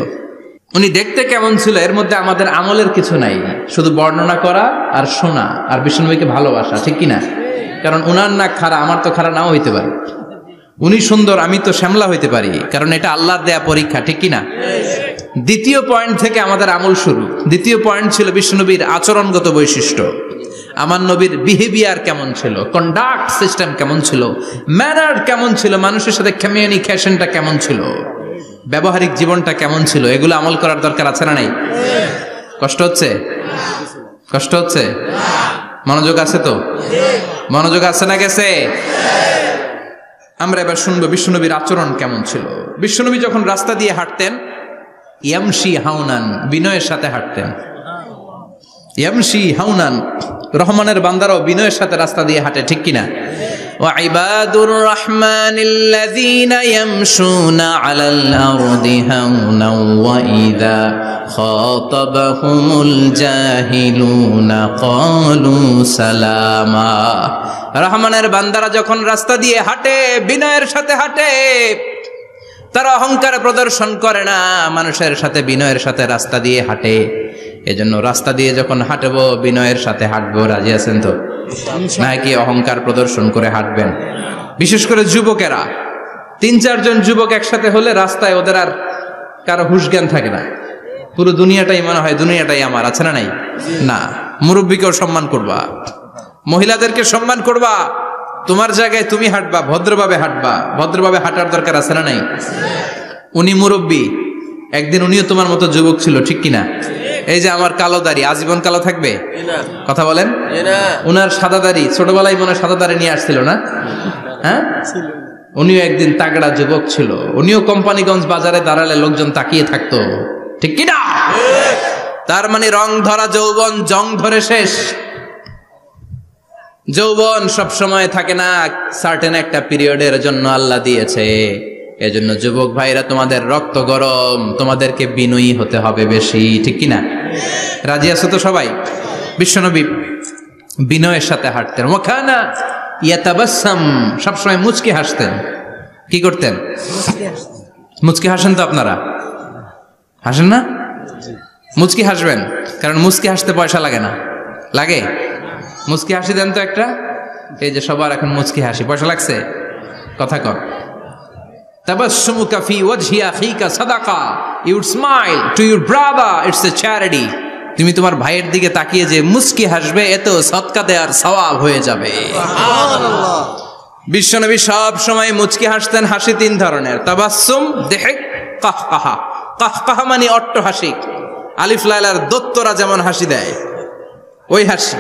উনি দেখতে কেমন ছিল এর মধ্যে আমাদের আমলের কিছু নাই, শুধু বর্ণনা করা আর শোনা আর বিশ্বনবীকে ভালোবাসা, ঠিক কিনা? কারণ উনার না খাড়া, আমার তো খাড়া নাও হইতে পারে। উনি সুন্দর, আমি তো শ্যামলা হইতে পারি, কারণ এটা আল্লাহর দেয়া পরীক্ষা, ঠিক কিনা? দ্বিতীয় পয়েন্ট থেকে আমাদের আমল শুরু। দ্বিতীয় পয়েন্ট ছিল বিশ্বনবীর আচরণগত বৈশিষ্ট্য। আমার নবীর বিহেভিয়ার কেমন ছিল, কন্ডাক্ট সিস্টেম কেমন ছিল, ম্যানার কেমন ছিল, মানুষের সাথে কমিউনিকেশনটা কেমন ছিল, ব্যবহারিক জীবনটা কেমন ছিল, এগুলো আমল করার দরকার, আছে না নাই? কষ্ট হচ্ছে? কষ্ট হচ্ছে? মনোযোগ আছে তো? মনোযোগ আছে না গেছে? আমরা এবার শুনবো বিশ্বনবীর আচরণ কেমন ছিল। বিশ্বনবী যখন রাস্তা দিয়ে হাঁটতেন ইয়ামশি হাউনান, বিনয়ের সাথে হাঁটতেন। ইয়ামশি হাউনান, রহমানের বান্দারাও বিনয়ের সাথে রাস্তা দিয়ে হাঁটে, ঠিক কিনা? ওয়া ইবাদুর রাহমানিল্লাযীনা ইয়ামশুনা আলাল আরদি হাওনাও ওয়া ইযা খাতাবাহুমুল জাহিলুনা ক্বালু সালামা। রহমানের বান্দারা যখন রাস্তা দিয়ে হাঁটে বিনয়ের সাথে হাঁটে, তারা অহংকার প্রদর্শন করে না, মানুষের সাথে বিনয়ের সাথে রাস্তা দিয়ে হাঁটে। এজন্য রাস্তা দিয়ে যখন হাঁটবো বিনয়ের সাথে হাঁটবো। রাজি আছেন তো? নাকি অহংকার প্রদর্শন করে হাঁটবেন? বিশেষ করে যুবকেরা, ৩-৪ জন যুবক একসাথে হলে রাস্তায় ওদের আর কারো হুঁশ জ্ঞান থাকে না, পুরো দুনিয়াটাই মনে হয় দুনিয়াটাই আমার, আছে না নাই? না, মুরব্বীকেও সম্মান করবা, মহিলাদেরকে সম্মান করবা, তোমার জায়গায় তুমি হাঁটবা, ভদ্রভাবে হাঁটবা। ভদ্রভাবে হাঁটার দরকার, আছে না নাই? উনি মুরব্বী, একদিন উনিও তোমার মতো যুবক ছিল, ঠিক কিনা? এই যে আমার কালো দাড়ি আজীবন কালো থাকবে? কথা বলেন। উনার সাদা দাড়ি ছোটবেলায় মনে সাদা দাড়ি নিয়ে আসছিল না? হ্যাঁ, উনিও একদিন তাগড়া যুবক ছিল। উনিও কোম্পানিগঞ্জ বাজারে দাঁড়ালে লোকজন তাকিয়ে থাকতো, ঠিক কিনা? তার মানে রং ধরা যৌবন জং ধরে শেষ। যৌবন সব সময় থাকে না, সার্টেন একটা পিরিয়ডের জন্য আল্লাহ দিয়েছে। এজন্য যুবক ভাইরা, তোমাদের রক্ত গরম, তোমাদেরকে বিনয়ী হতে হবে বেশি, ঠিক কিনা? রাজি আছো তো সবাই? বিশ্বনবী বিনয়ের সাথে হাঁটতেন। ওয়াকানা ইয়াতাবাসসাম, সবসময় মুচকি হাসতেন। কি করতেন? মুচকি হাসেন তো আপনারা? হাসেন না? মুচকি হাসবেন, কারণ মুচকি হাসতে পয়সা লাগে না। লাগে? মুচকি হাসি দেন তো একটা। এই যে সবার এখন মুচকি হাসি, পয়সা লাগছে? কথা কর। Tabassumuka fi wajhi akhika sadaqa. You would smile to your brother, it's a charity. তুমি তোমার ভাইয়ের দিকে তাকিয়ে যে মুস্কি হাসবে, এত সদকা দেওয়ার সওয়াব হয়ে যাবে। বিশ্বনবী সব সময় মুচকি হাসতেন। হাসি তিন ধরনের, তাবাসসুম, দেহেক, কাহকাহা। কাহকাহা মানে অট্টহাসি, আলিফ লাইলার দত্তরা যেমন হাসি দেয় ওই হাসি।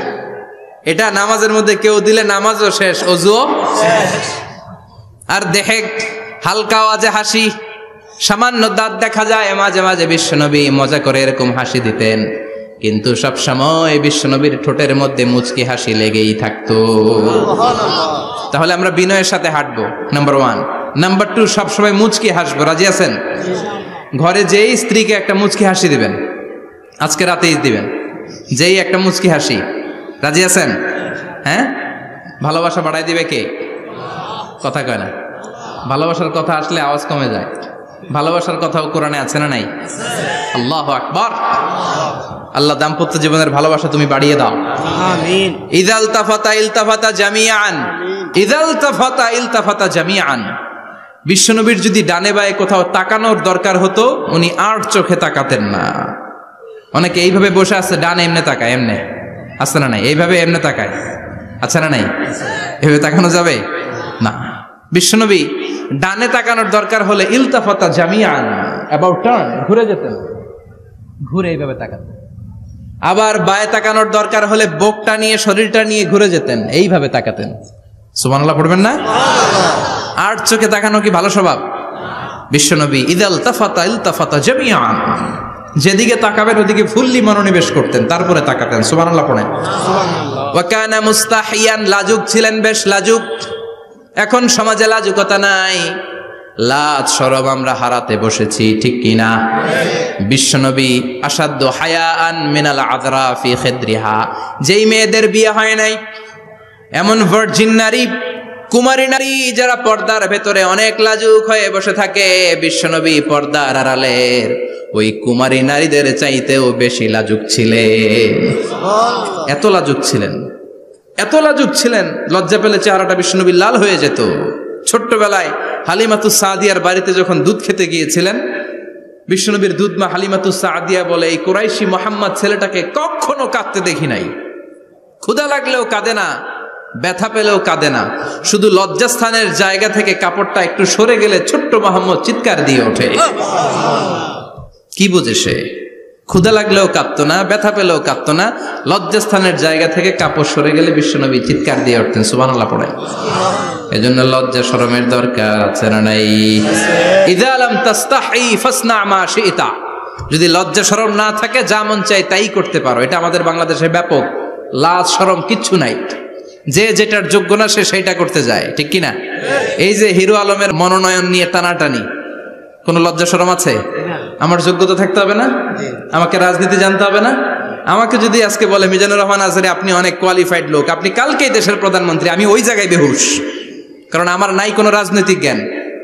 এটা নামাজের মধ্যে কেউ দিলে নামাজও শেষ, ওযুও শেষ। আর দেহেক, হালকা আওয়াজে হাসি, সামান্য দাঁত দেখা যায় মাঝে মাঝে। বিশ্বনবী মজা করে এরকম হাসি দিতেন, কিন্তু সব সময় বিশ্বনবীর ঠোঁটের মধ্যে মুচকি হাসি লেগেই থাকতো। তাহলে আমরা বিনয়ের সাথে হাঁটবো, নাম্বার 1। নাম্বার 2, সবসময় মুচকি হাসবো। রাজি আছেন? ঘরে যেই স্ত্রীকে একটা মুচকি হাসি দিবেন, আজকে রাতেই দিবেন, যেই একটা মুচকি হাসি। রাজি আছেন? হ্যাঁ, ভালোবাসা বাড়াই দিবে কে? কথা কয় না। ভালোবাসার কথা আসলে আওয়াজ কমে যায়। ভালোবাসার কথাও কোরআনে আছে না নাই? আল্লাহু আকবার। আল্লাহ দাম্পত্য জীবনের ভালোবাসা তুমি বাড়িয়ে দাও, আমিন। ইযাল তাফাতা ইলতাফাতা জামিআন, ইযাল তাফাতা ইলতাফাতা জামিআন। বিশ্বনবীর যদি ডানে বায়ে কোথাও তাকানোর দরকার হতো, উনি আর চোখে তাকাতেন না। অনেকে এইভাবে বসে আছে, ডানে এমনে তাকায়, এমনে আছে না নাই? এইভাবে এমনে তাকায়, আছে না নাই? এভাবে তাকানো যাবে না। বিশ্বনবী ডানে তাকানোর দরকার হলে ইলতাফাতা জামিআন, অ্যাবাউট টার্ন, ঘুরে যেতেন, ঘুরে এইভাবে তাকাতেন। আবার বায়ে তাকানোর দরকার হলে বুকটা নিয়ে, শরীরটা নিয়ে ঘুরে যেতেন, এইভাবে তাকাতেন। সুবহানাল্লাহ পড়বেন না? আর চোখে তাকানো কি ভালো স্বভাব? বিশ্বনবী ইদাল তাফাতা ইলতাফাতা জামিআন, যেদিকে তাকাবেন ওদিকে ফুললি মনোনিবেশ করতেন, তারপরে তাকাতেন। সুবহানাল্লাহ পড়েন। ওয়া কানা মুস্তাহিয়ান, লাজুক ছিলেন, বেশ লাজুক। এখন সমাজে লাজুকতা নাই, লাজ শরম আমরা হারাতে বসেছি, ঠিক কিনা? বিশ্বনবী আসাদ্দু হায়াআন মিনাল আযরা ফি খিদ্রিহা, যেই মেয়েদের বিয়ে হয় নাই, এমন ভার্জিন নারী, কুমারী নারী যারা পর্দার ভেতরে অনেক লাজুক হয়ে বসে থাকে, বিশ্বনবী পর্দার আড়ালের ওই কুমারী নারীদের চাইতেও বেশি লাজুক ছিলেন। এত লাজুক ছিলেন, এত লাজুক ছিলেন, লজ্জা পেলে চেহারাটা বিশ্বনবী লাল হয়ে যেত। ছোট্টবেলায় হালিমাতুস সাদিয়ার বাড়িতে যখন দুধ খেতে গিয়েছিলেন, বিশ্বনবীর দুধমা হালিমাতুস সাদিয়া বলে, এই কুরাইশি মোহাম্মদ ছেলেটাকে কখনো কাঁদতে দেখি নাই। ক্ষুধা লাগলেও কাঁদে না, ব্যথা পেলেও কাঁদে না, শুধু লজ্জাস্থানের জায়গা থেকে কাপড়টা একটু সরে গেলে ছোট্ট মোহাম্মদ চিৎকার দিয়ে ওঠে। কি বুঝে সে? ক্ষুধা লাগলেও কাঁদতো না, ব্যথা পেলেও কাঁদতো না, লজ্জাস্থানের জায়গা থেকে কাপড় সরে গেলে বিশ্বনবী চিৎকার দিয়ে উঠতেন। সুবহানাল্লাহ পড়ে। এজন্য লজ্জা শরমের দরকার আছে না নাই? ইযা লাম তাস্তাহি ফাসনা মা শিতা, যদি লজ্জা শরম না থাকে যা মন চাই তাই করতে পারো। এটা আমাদের বাংলাদেশে ব্যাপক। লাজ শরম কিচ্ছু নাই, যে যেটার যোগ্য না সে সেইটা করতে যায়, ঠিক কিনা? এই যে হিরো আলমের মনোনয়ন নিয়ে টানাটানি, কোনো লজ্জা শরম আছে? আমার যোগ্যতা থাকতে হবে না? আমাকে রাজনীতি জানতে হবে না? আমাকে যদি আজকে বলে মিজানুর রহমান আজহারী আপনি অনেক কোয়ালিফাইড লোক, আপনি কালকেই দেশের প্রধানমন্ত্রী, আমি ওই জায়গায় বেহুশ, কারণ আমার নাই কোনো রাজনৈতিক জ্ঞান,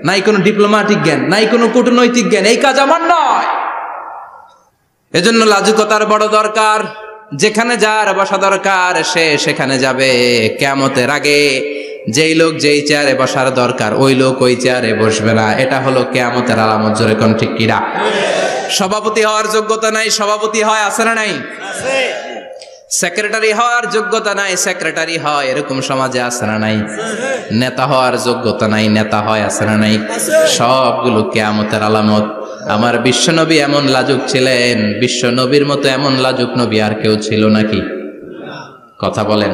নাই কোনো ডিপ্লোম্যাটিক জ্ঞান, নাই কোনো কূটনৈতিক জ্ঞান, এই কাজ আমার নয়। এজন্য লাজুকতার বড় দরকার। যেখানে যার বসা দরকার সে সেখানে যাবে। কিয়ামতের আগে যেই লোক যেই চেয়ারে বসার দরকার ওই লোক ওই চেয়ারে বসবে না। এটা হলো কিয়ামতের আলামত। জোরে কোন ঠিক কিনা? সভাপতি হওয়ার যোগ্যতা নাই, সভাপতি হয়, আছে না নাই? সেক্রেটারি হওয়ার যোগ্যতা নাই, সেক্রেটারি হয়, এরকম সমাজে আছে না নাই? নেতা হওয়ার যোগ্যতা নাই, নেতা হয়, আছে না নাই? সবগুলো কিয়ামতের আলামত। আমার বিশ্বনবী এমন লাজুক ছিলেন, বিশ্বনবীর মতো এমন লাজুক নবী আর কেউ ছিল নাকি? কথা বলেন।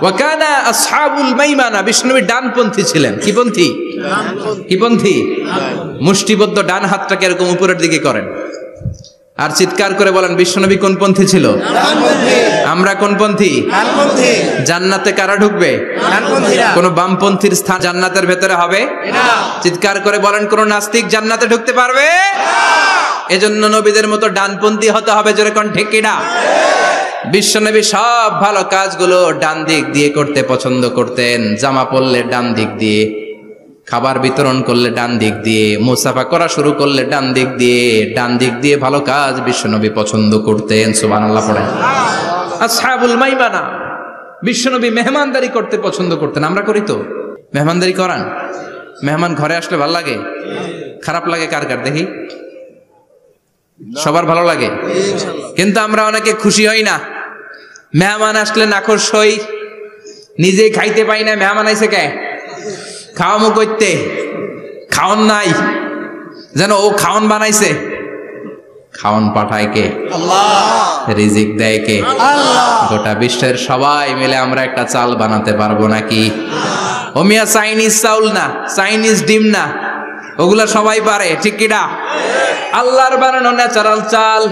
ওয়াকানা আসহাবুল মাইমানা, বিশ্বনবী ডানপন্থী ছিলেন। কি পন্থী? কি পন্থী? মুষ্টিবদ্ধ ডান হাতটাকে এরকম উপরের দিকে করেন আর চিৎকার করে বলেন, বিশ্বনবী কোন পন্থী ছিল? আমরা কোন পন্থী? জান্নাতে কারা ঢুকবে? কোন বামপন্থীর স্থান জান্নাতের ভেতরে হবে? চিৎকার করে বলেন, কোন নাস্তিক জান্নাতে ঢুকতে পারবে? এজন্য নবীদের মতো ডানপন্থী হতে হবে। জোরে কোন ঠিক কিনা? বিশ্বনবী সব ভালো কাজগুলো ডান দিক দিয়ে করতে পছন্দ করতেন। জামা পরলে ডান দিক দিয়ে, খাবার বিতরণ করলে ডান দিক দিয়ে, মুসাফা করা শুরু করলে ডান দিক দিয়ে, ডান দিক দিয়ে ভালো কাজ বিশ্বনবী পছন্দ করতেন। সুবহানাল্লাহ পড়েন। আসহাবুল মাইমানা, বিশ্বনবী মেহমানদারি করতে পছন্দ করতেন। আমরা করি তো? মেহমানদারি করান? মেহমান ঘরে আসলে ভালো লাগে? খারাপ লাগে কার কার দেখি? সবার ভালো লাগে, কিন্তু আমরা অনেকে খুশি হই না। মেহমান আসলে নাখোশ হই, নিজে খাইতে পাই না, মেহমান আইছে কে খাওয়ামু করতে, খাওন নাই, যেন ও খাওন বানাইছে। খাওন পাঠায় কে? আল্লাহ। রিজিক দেয় কে? আল্লাহ। গোটা বিশ্বের সবাই মিলে আমরা একটা চাল বানাতে পারবো নাকি? ও মিয়া চাইনিজ চাউল না, চাইনিজ ডিম না, ওগুলা সবাই পারে, ঠিক কিনা? আল্লাহর বানানো ন্যাচারাল চাল,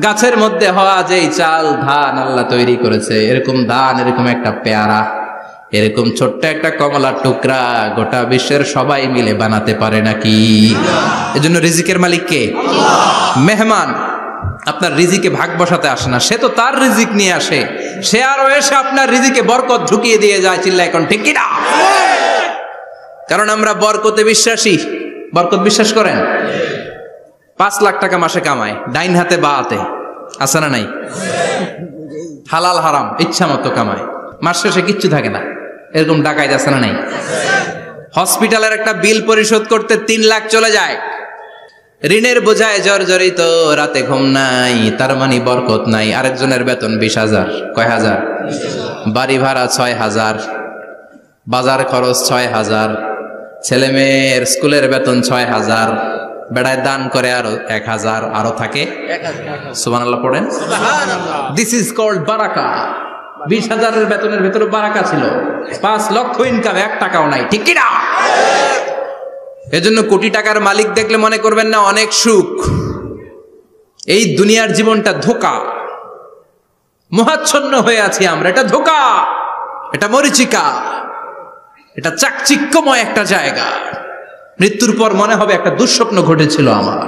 গাছের মধ্যে হওয়া যেই চাল, ধান আল্লাহ তৈরি করেছে, এরকম ধান, এরকম একটা পেয়ারা, এরকম ছোট্ট একটা কমলার টুকরা গোটা বিশ্বের সবাই মিলে বানাতে পারে নাকি? এজন্য রিজিকের মালিক কে? মেহমান আপনার রিজিকে ভাগ বসাতে আসে না, সে তো তার রিজিক নিয়ে আসে, সে আরো এসে আপনার রিজিকে বরকত ঢুকিয়ে দিয়ে যায়। চিল্লা এখন ঠিক কিনা? কারণ আমরা বরকতে বিশ্বাসী। বরকত বিশ্বাস করেন? 5 লাখ টাকা মাসে কামায়, ডাইন হাতে বা হাতে, আছে না নাই? হালাল হারাম ইচ্ছা মতো কামায়, মাস শেষে কিচ্ছু থাকে না, এরকম ডাকাইত আছে না নাই? হসপিটালের একটা বিল পরিশোধ করতে 3 লাখ চলে যায়, ঋণের বোঝায় জর্জরিত, রাতে ঘুম নাই, তার মানে বরকত নাই। আরেকজনের বেতন 20,000, কয় হাজার? বাড়ি ভাড়া 6,000, বাজার খরচ 6,000, ছেলে মেয়ের স্কুলের বেতন 6,000, বেড়ায় দান করে আরো 1,000, আরো থাকে। সুবহানাল্লাহ পড়েন। দিস ইজ কল্ড বারাকা। 20,000-এর বেতনের ভেতরে বারাকা ছিল, 5 লক্ষ ইনকাম, 1 টাকাও নাই, ঠিক কি না? এজন্য কোটি টাকার মালিক দেখলে মনে করবেন না অনেক সুখ। এই দুনিয়ার জীবনটা ধোঁকা, মোহাচ্ছন্ন হয়ে আছি আমরা, এটা ধোঁকা, এটা মরিচিকা, এটা চাকচিক্যময় একটা জায়গা। মৃত্যুর পর মনে হবে একটা দুঃস্বপ্ন ঘটেছিল আমার,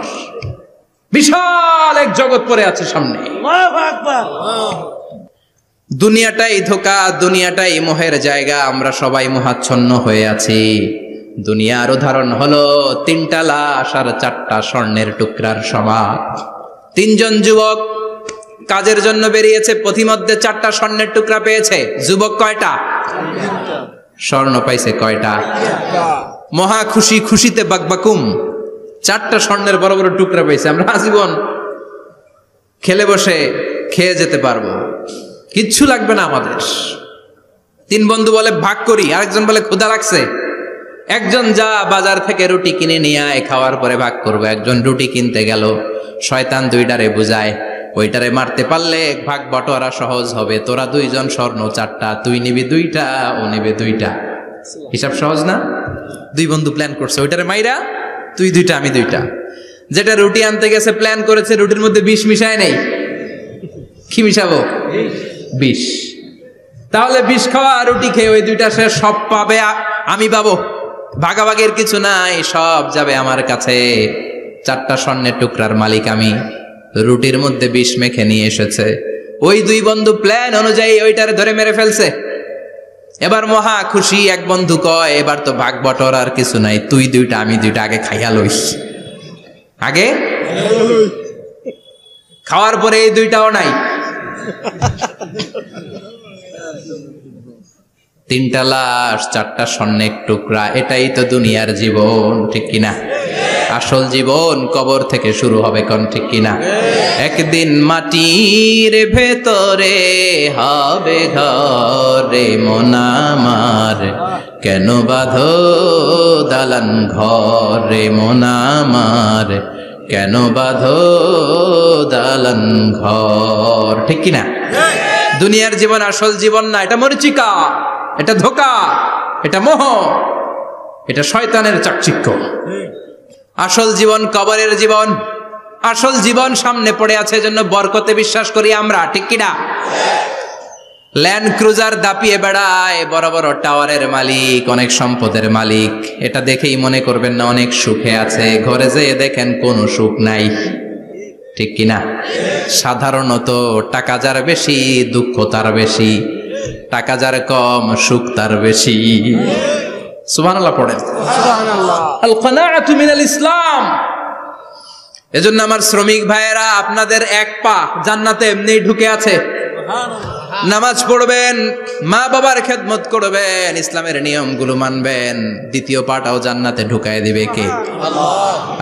বিশাল এক জগৎ পড়ে আছে সামনে। দুনিয়াটাই ধোঁকা, দুনিয়াটাই মোহের জায়গা, আমরা সবাই মোহাচ্ছন্ন হয়ে আছি। দুনিয়ার উদাহরণ হলো 3টা লাশ আর 4টা স্বর্ণের টুকরার সমান। 3 জন যুবক কাজের জন্য বেরিয়েছে, পথিমধ্যে 4টা স্বর্ণের টুকরা পেয়েছে। যুবক কয়টা? স্বর্ণ পাইছে কয়টা? মহা খুশি, খুশিতে বাকবাকুম, 4টা স্বর্ণের বড় বড় টুকরা পেয়েছে। আমরা আজীবন খেলে বসে খেয়ে যেতে পারবো, কিচ্ছু লাগবে না আমাদের। 3 বন্ধু বলে ভাগ করি, আরেকজন বলে ক্ষুধা লাগছে, একজন যা বাজার থেকে রুটি কিনে নিয়ে আয়, খাওয়ার পরে ভাগ করবো। একজন রুটি কিনতে গেল, শয়তান 2টারে বুঝায়, ওইটারে মারতে পারলে ভাগ বটোয়ারা সহজ হবে, তোরা 2 জন স্বর্ণ 4টা, তুই নিবি 2টা, ও নেবে 2টা, হিসাব সহজ না? 2 বন্ধু প্ল্যান করছে, ওইটারে মাইরা তুই 2টা আমি 2টা। যেটা রুটি আনতে গেছে প্ল্যান করেছে, রুটির মধ্যে বিষ মিশায় নেই, কি মিশাবো? বিষ। তাহলে বিষ খাওয়া রুটি খেয়ে ওই 2টা সে সব পাবে, আমি পাবো, ভাগাভাগির কিছু নাই, সব যাবে আমার কাছে। 4টা স্বর্ণের টুকরার মালিক আমি, রুটির মধ্যে বিষ মেখে নিয়ে এসেছে। ওই 2 বন্ধু প্ল্যান অনুযায়ী ওইটারে ধরে মেরে ফেলছে। এবার মহা খুশি, এক বন্ধু কয়, এবার তো ভাগ বটর আর কিছু নাই, তুই 2টা আমি 2টা, আগে খাইয়া লইস। আগে খাওয়ার পরে এই 2টাও নাই। 3টা লাশ, 4টা স্বর্ণের টুকরা, এটাই তো দুনিয়ার জীবন, ঠিক কিনা? আসল জীবন কবর থেকে শুরু হবে, কোন ঠিক কিনা? একদিন মাটির ভেতরে হবে ঘরে মন আমার, কেন বাঁধো দালান ঘরে মন আমার, কেন বাঁধো দালান ঘর, ঠিক কিনা? দুনিয়ার জীবন আসল জীবন না, এটা মরিচিকা, এটা ধোঁকা, এটা মোহ, এটা শয়তানের চাকচিক্য। আসল জীবন কবরের জীবন, আসল জীবন সামনে পড়ে আছে, জন্য বরকতে বিশ্বাস করি আমরা, ঠিক কিনা? ল্যান্ড ক্রুজার দাপিয়ে বেড়ায়, বড় বড় টাওয়ারের মালিক, অনেক সম্পদের মালিক, এটা দেখেই মনে করবেন না অনেক সুখে আছে, ঘরে যেয়ে দেখেন কোনো সুখ নাই, ঠিক কিনা? সাধারণত টাকা যার বেশি দুঃখ তার বেশি, টাকা যার কম সুখ তার বেশি। সুবহানাল্লাহ পড়েন। আল কানাআতু মিনাল ইসলাম। এজন্য আমার শ্রমিক ভাইয়েরা, আপনাদের 1 পা জান্নাতে এমনি ঢুকে আছে, নামাজ পড়বেন, মা বাবার খেদমত করবেন, ইসলামের নিয়মগুলো মানবেন, দ্বিতীয় পাটাও জান্নাতে ঢুকায় দিবে কে?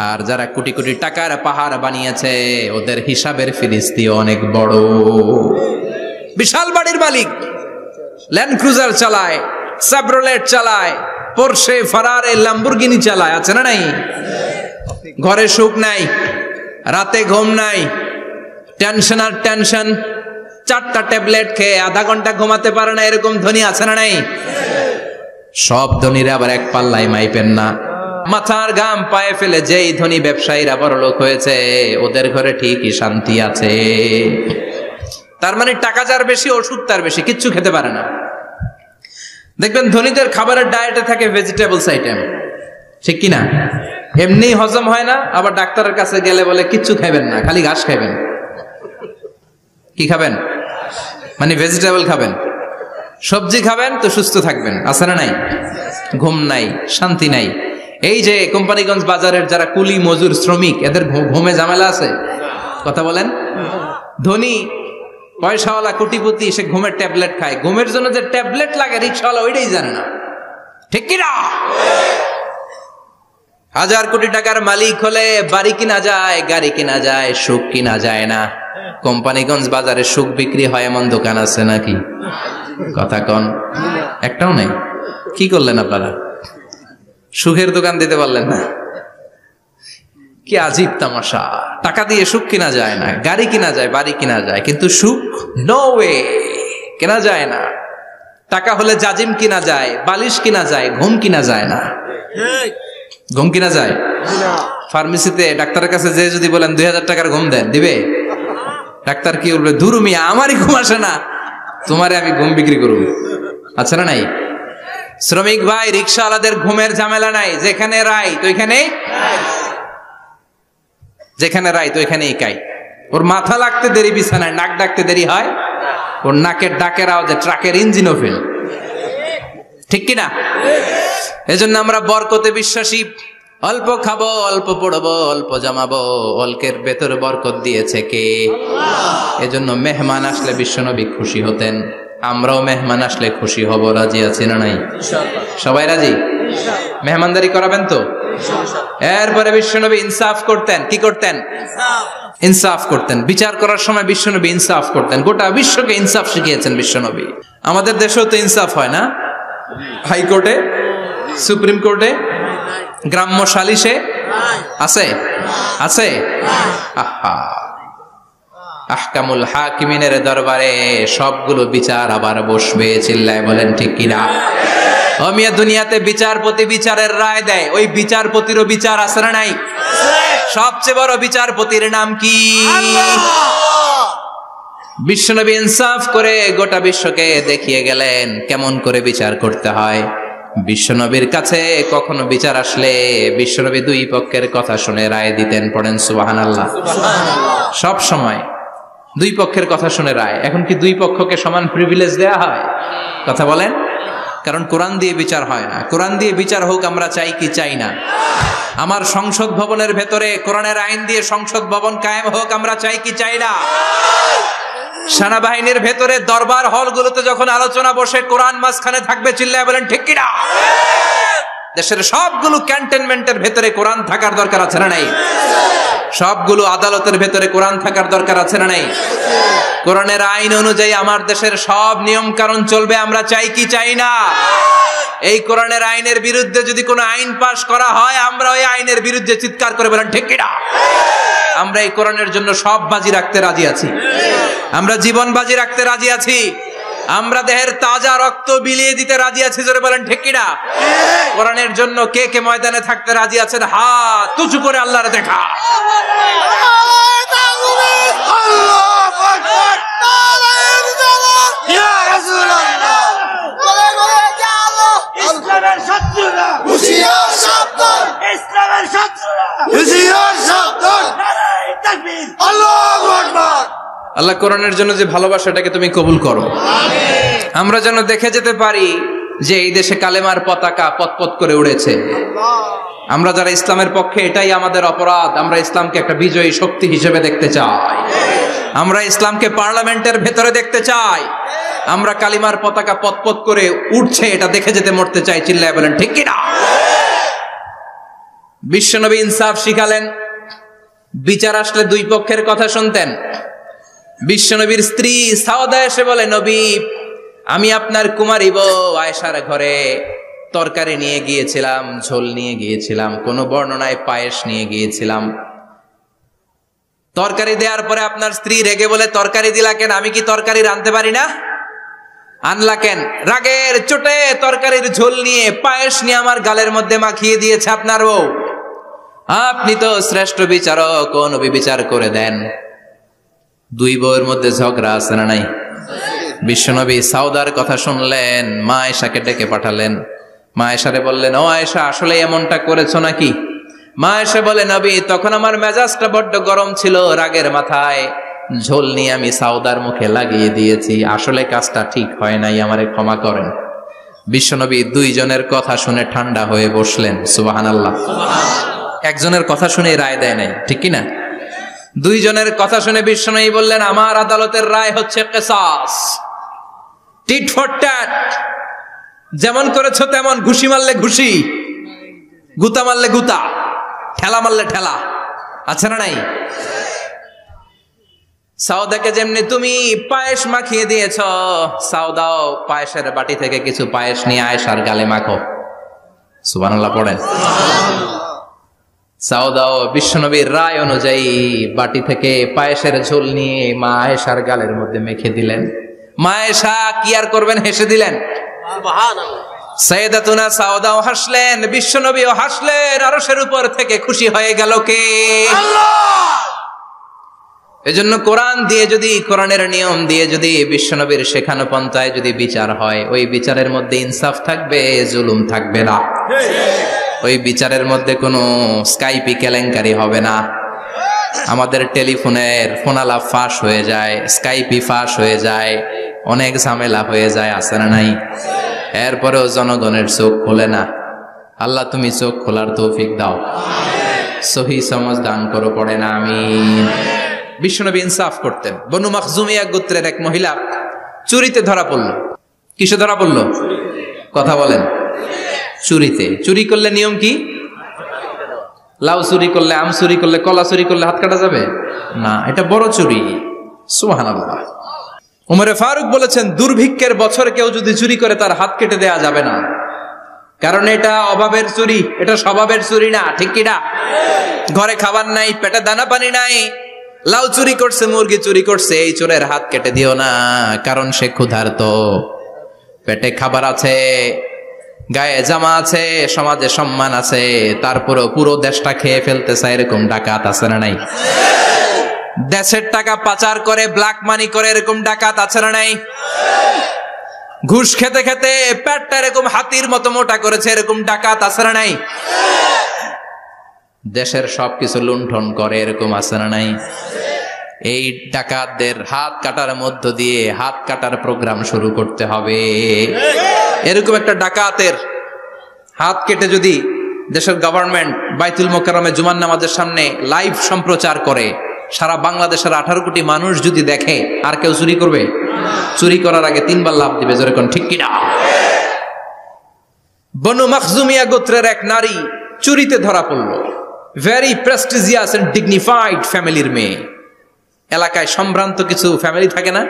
আর যারা কোটি কোটি টাকার পাহাড় বানিয়েছে ওদের হিসাবের ফিরিস্তি অনেক বড়। বিশাল বাড়ির মালিক, ল্যান্ড ক্রুজার চালায়, সাবরোলেট চালায়, পোরশে, ফারারে, ল্যাম্বরগিনি চালায়, আছে না নাই? ঘরে সুখ নাই, রাতে ঘুম নাই, টেনশন আর টেনশন, 4টা ট্যাবলেট খেয়ে আধা ঘন্টা ঘুমাতে পারে না, এরকম ধনী আছে না নাই? সব ধনীরা আবার এক পাল্লায় মাইপেন না। মাথার ঘাম পায়ে ফেলে যেই ধনী ব্যবসায়ীরা বড়লোক হয়েছে ওদের ঘরে ঠিকই শান্তি আছে। তার মানে টাকা যার বেশি, ওষুধ তার বেশি, কিচ্ছু খেতে পারে না। দেখবেন ধনীদের খাবারের ডায়েটে থাকে ভেজিটেবলস আইটেম, ঠিক কিনা? এমনি হজম হয় না, আবার ডাক্তারের কাছে গেলে বলে কিচ্ছু খাবেন না, খালি ঘাস খাবেন। কি খাবেন? মানে ভেজিটেবল খাবেন, সবজি খাবেন তো সুস্থ থাকবেন, আছে না নাই? ঘুম নাই, শান্তি নাই। এই যে কোম্পানিগঞ্জ বাজারের যারা কুলি মজুর শ্রমিক, এদের ঘুমে ঝামেলা আছে? কথা বলেন। ধনী পয়সাওয়ালা কোটিপতি সে ঘুমের ট্যাবলেট খায়, ঘুমের জন্য যে ট্যাবলেট লাগে রিক্সাওয়ালা ওইটাই জানে না, ঠিক কিনা? 1000 কোটি টাকার মালিক হলে বাড়ি কিনা যায়, গাড়ি কিনা যায়, সুখ কিনা যায় না। কোম্পানিগঞ্জ বাজারে সুখ বিক্রি হয় এমন দোকান আছে নাকি? কথা কন, একটাও নেই। কি করলেন আপনারা? সুখের দোকান দিতে পারলেন না? কি আজীব তামাশা। টাকা দিয়ে সুখ কিনা যায় না, গাড়ি কিনা যায়, বাড়ি কিনা যায়, কিন্তু সুখ নো ওয়ে, কেনা যায় না। টাকা হলে জাজিম কিনা যায়, বালিশ কিনা যায়, ঘুম কিনা যায় না। ঘুম কিনা যায়? ফার্মেসিতে ডাক্তারের কাছে যে যদি বলেন 2000 টাকার ঘুম দেন, দিবে? ডাক্তার কি বলবে? ধুরু মিয়া, আমারই ঘুম আসে না, তোমারে আমি ঘুম বিক্রি করব। আচ্ছা না নাই? শ্রমিক ভাই, রিক্সাওয়ালাদের ঘুমের ঝামেলা নাই, যেখানে রাই তো ওইখানে, যেখানে রাই তো ওইখানেই কাই। ওর মাথা লাগতে দেরি বিছানায়, নাক ডাকতে দেরি হয়, ওর নাকের ডাকের আওয়াজে ট্রাকের ইঞ্জিনও ফেল, ঠিক কিনা? এজন্য আমরা বরকতে বিশ্বাসী। অল্প খাবো, অল্প পড়বো, অল্প জমাবো, অল্পের ভেতর বরকত দিয়েছে কে? এজন্য মেহমান আসলে বিশ্বনবী খুশি হতেন, আমরাও মেহমান আসলে খুশি হব। রাজি আছি না নাই? সবাই রাজি? মেহমানদারি করাবেন তো? এরপরে বিশ্বনবী ইনসাফ করতেন। কি করতেন? ইনসাফ করতেন। বিচার করার সময় বিশ্বনবী ইনসাফ করতেন। গোটা বিশ্বকে ইনসাফ শিখিয়েছেন বিশ্বনবী। আমাদের দেশেও তো ইনসাফ হয় না? হাইকোর্টে, সুপ্রিম কোর্টে, গ্রাম্য সালিশে আছে? আছে? আহা, আহকামুল হাকিমিনের দরবারে সবগুলো বিচার আবার বসবে। চিল্লায় বলেন ঠিক কিনা? ও মিয়া, দুনিয়াতে বিচারপতি বিচারের রায় দেয়, ওই বিচারপতিরও বিচার আছে না নাই? সবচেয়ে বড় বিচারপতির নাম কি? বিশ্বনবী ইনসাফ করে গোটা বিশ্বকে দেখিয়ে গেলেন কেমন করে বিচার করতে হয়। বিশ্বনবীর কাছে কখনো বিচার আসলে বিশ্বনবী দুই পক্ষের কথা শুনে রায় দিতেন। পড়েন সুবহানাল্লাহ। সব সময় দুই পক্ষের কথা শুনে রায়। এখন কি দুই পক্ষকে সমান প্রিভিলেজ দেয়া হয়? কথা বলেন। কারণ কোরআন দিয়ে বিচার হয় না। কোরআন দিয়ে বিচার হোক আমরা চাই কি চাই না? আমার সংসদ ভবনের ভেতরে কোরআনের আইন দিয়ে সংসদ ভবন কায়েম হোক আমরা চাই কি চাই না? সেনাবাহিনীর ভেতরে দরবার হলগুলোতে যখন আলোচনা বসে কোরআন মাঝখানে থাকবে, চিল্লায় বলেন ঠিক কিনা? দেশের সবগুলো ক্যান্টনমেন্টের ভেতরে কোরআন থাকার দরকার আছে না নাই? সবগুলো আদালতের ভেতরে কোরআন থাকার দরকার আছে না নাই? কোরআনের আইন অনুযায়ী আমার দেশের সব নিয়ম কানুন চলবে আমরা চাই কি চাই না? এই কোরআনের আইনের বিরুদ্ধে যদি কোনো আইন পাশ করা হয় আমরা ওই আইনের বিরুদ্ধে চিৎকার করে বলেন ঠিক কিনা? আমরা এই কোরআনের জন্য সব বাজি রাখতে রাজি আছি। আমরা জীবন বাজি রাখতে রাজি আছি। আমরা দেহের তাজা রক্ত বিলিয়ে দিতে রাজি আছি। জোরে বলেন ঠিক কিনা? কোরআনের জন্য কে কে ময়দানে থাকতে রাজি আছেন? হাত উঁচু করে আল্লাহর দেখা। ইসলামের শত্রুরা হুঁশিয়ার সাবধান, ইসলামের শত্রুরা হুঁশিয়ার সাবধান। নারায়ে তাকবীর, আল্লাহু আকবার। আল্লাহ কোরআনের জন্য যে ভালোবাসাটাকে তুমি কবুল করো। আমিন। আমরা যেন দেখে যেতে পারি যে এই দেশে কালেমার পতাকা পতপত করে উড়েছে। আমরা যারা ইসলামের পক্ষে, এটাই আমাদের অপরাধ। আমরা ইসলামকে একটা বিজয়ী শক্তি হিসেবে দেখতে চাই। আমরা ইসলামকে পার্লামেন্টের ভেতরে দেখতে চাই। আমরা কালিমার পতাকা পতপত করে উঠছে এটা দেখে যেতে মরতে চাই। চিল্লায় বলেন ঠিক কি না? বিশ্বনবী ইনসাফ শিখালেন। বিচার আসলে দুই পক্ষের কথা শুনতেন। বিশ্বনবীর স্ত্রী সাওদা এসে বলে, নবী, আমি আপনার কুমারী বউ আয়েশার ঘরে তরকারি নিয়ে গিয়েছিলাম, ঝোল নিয়ে গিয়েছিলাম, কোন বর্ণনায় পায়েস নিয়ে গিয়েছিলাম। তরকারি দেওয়ার পরে আপনার স্ত্রী রেগে বলে, তরকারি দিলা কেন? আমি কি তরকারি রাঁধতে পারি না? আনলা কেন? রাগের চোটে তরকারির ঝোল নিয়ে পায়েস নিয়ে আমার গালের মধ্যে মাখিয়ে দিয়েছে আপনার বউ। আপনি তো শ্রেষ্ঠ বিচারক, কোন বিচার করে দেন। দুই বউয়ের মধ্যে ঝগড়া আছে না নাই? বিশ্বনবী সাউদার কথা শুনলেন, মা আয়েশাকে ডেকে পাঠালেন। মা আয়েশারে বললেন, ও আয়েশা, আসলে এমনটা করেছো নাকি? মা আয়েশা বলে, নবী, তখন আমার মেজাজটা বড্ড গরম ছিল, রাগের মাথায় ঝোল নিয়ে আমি সাউদার মুখে লাগিয়ে দিয়েছি, আসলে কাজটা ঠিক হয় নাই, আমারে ক্ষমা করেন। বিশ্বনবী দুইজনের কথা শুনে ঠান্ডা হয়ে বসলেন। সুবহানাল্লাহ। একজনের কথা শুনে রায় দেয় নাই, ঠিক কিনা? দুইজনের কথা শুনে বিশ্বনবী বললেন, আমার আদালতের রায় হচ্ছে কিসাস, টিট ফর ট্যাট। যেমন করেছো তেমন, ঘুষি মারলে ঘুষি, গুতা মারলে গুতা, ঠেলা মারলে ঠেলা, আছে না নাই? সাউদাকে যেমনি তুমি পায়েস মাখিয়ে দিয়েছ, সাউদাও পায়েসের বাটি থেকে কিছু পায়েস নিয়ে আয়েশার গালে মাখো। সুবহানাল্লাহ পড়েন। সাউদাও বিশ্বনবীর রায় অনুযায়ী বাটি থেকে পায়েসের ঝোল নিয়ে মা আয়েশার গালের মধ্যে মেখে দিলেন। মা আয়েশা কি আর করবেন, হেসে দিলেন। সুবহানাল্লাহ। সাইয়েদাতুনা সাউদাও হাসলেন, বিশ্বনবীও হাসলেন। আরশের উপর থেকে খুশি হয়ে গেল কে? আল্লাহ। এজন্য কোরআন দিয়ে যদি, কোরআনের নিয়ম দিয়ে যদি, বিশ্বনবীর শেখানো পন্থায় যদি বিচার হয়, ওই বিচারের মধ্যে ইনসাফ থাকবে, জুলুম থাকবে না। ওই বিচারের মধ্যে কোনো স্কাইপি কেলেঙ্কারি হবে না। আমাদের টেলিফোনের ফোনালাপ ফাঁস হয়ে যায়, স্কাইপি ফাঁস হয়ে যায়, অনেক ঝামেলা হয়ে যায়, আছে না নাই? এরপরেও জনগণের চোখ খোলে না। আল্লাহ তুমি চোখ খোলার তৌফিক দাও, সহি সমাজ দান করো, পড়ে না আমিন। বিশ্বনবী ইনসাফ করতেন। বনু মাখজুমিয়া গোত্রের এক মহিলা চুরিতে ধরা পড়ল। কিসে ধরা পড়ল? কথা বলেন। চুরিতে। চুরি করলে নিয়ম কি? লাউ চুরি করলে, আম চুরি করলে, কলা চুরি করলে হাত কাটা যাবে না, এটা বড় চুরি। সুবহানাল্লাহ। উমরে ফারুক বলেছেন, দুর্ভিক্ষের বছর কেউ যদি চুরি করে তার হাত কেটে দেয়া যাবে না, কারণ এটা অভাবের চুরি, এটা স্বভাবের চুরি না, ঠিক কি না? ঘরে খাবার নাই, পেটে দানা পানি নাই, লাউ চুরি করছে, মুরগি চুরি করছে, এই চোরের হাত কেটে দিও না, কারণ সে ক্ষুধার্ত। পেটে খাবার আছে, গায়ে জামা আছে, সমাজে সম্মান আছে, তারপরে পুরো দেশটা খেয়ে ফেলতে চায়, এরকম ডাকাত আছে না নাই? দেশের টাকা পাচার করে, ব্ল্যাক মানি করে, এরকম ডাকাত আছে না নাই? ঘুষ খেতে খেতে পেটটা এরকম হাতির মতো মোটা করেছে, এরকম ডাকাত আছে না নাই? দেশের সবকিছু লুণ্ঠন করে, এরকম আছে না নাই? এই ডাকাতদের হাত কাটার মধ্য দিয়ে হাত কাটার প্রোগ্রাম শুরু করতে হবে। এরকম একটা ডাকাতের হাত কেটে যদি দেশের গভর্নমেন্ট বাইতুল মোকাররমে জুমার নামাজের সামনে লাইভ সম্প্রচার করে, সারা বাংলাদেশের 18 কোটি মানুষ যদি দেখে, আর কেউ চুরি করবে? চুরি করার আগে 3 বার লাভ দিবে, যেরকম ঠিক কিনা? বনু মাখজুমিয়া গোত্রের এক নারী চুরিতে ধরা পড়ল। ভেরি প্রেস্টিজিয়াস এন্ড ডিগনিফাইড ফ্যামিলির মেয়ে। এলাকায় সম্ভ্রান্ত কিছু ফ্যামিলি থাকে না,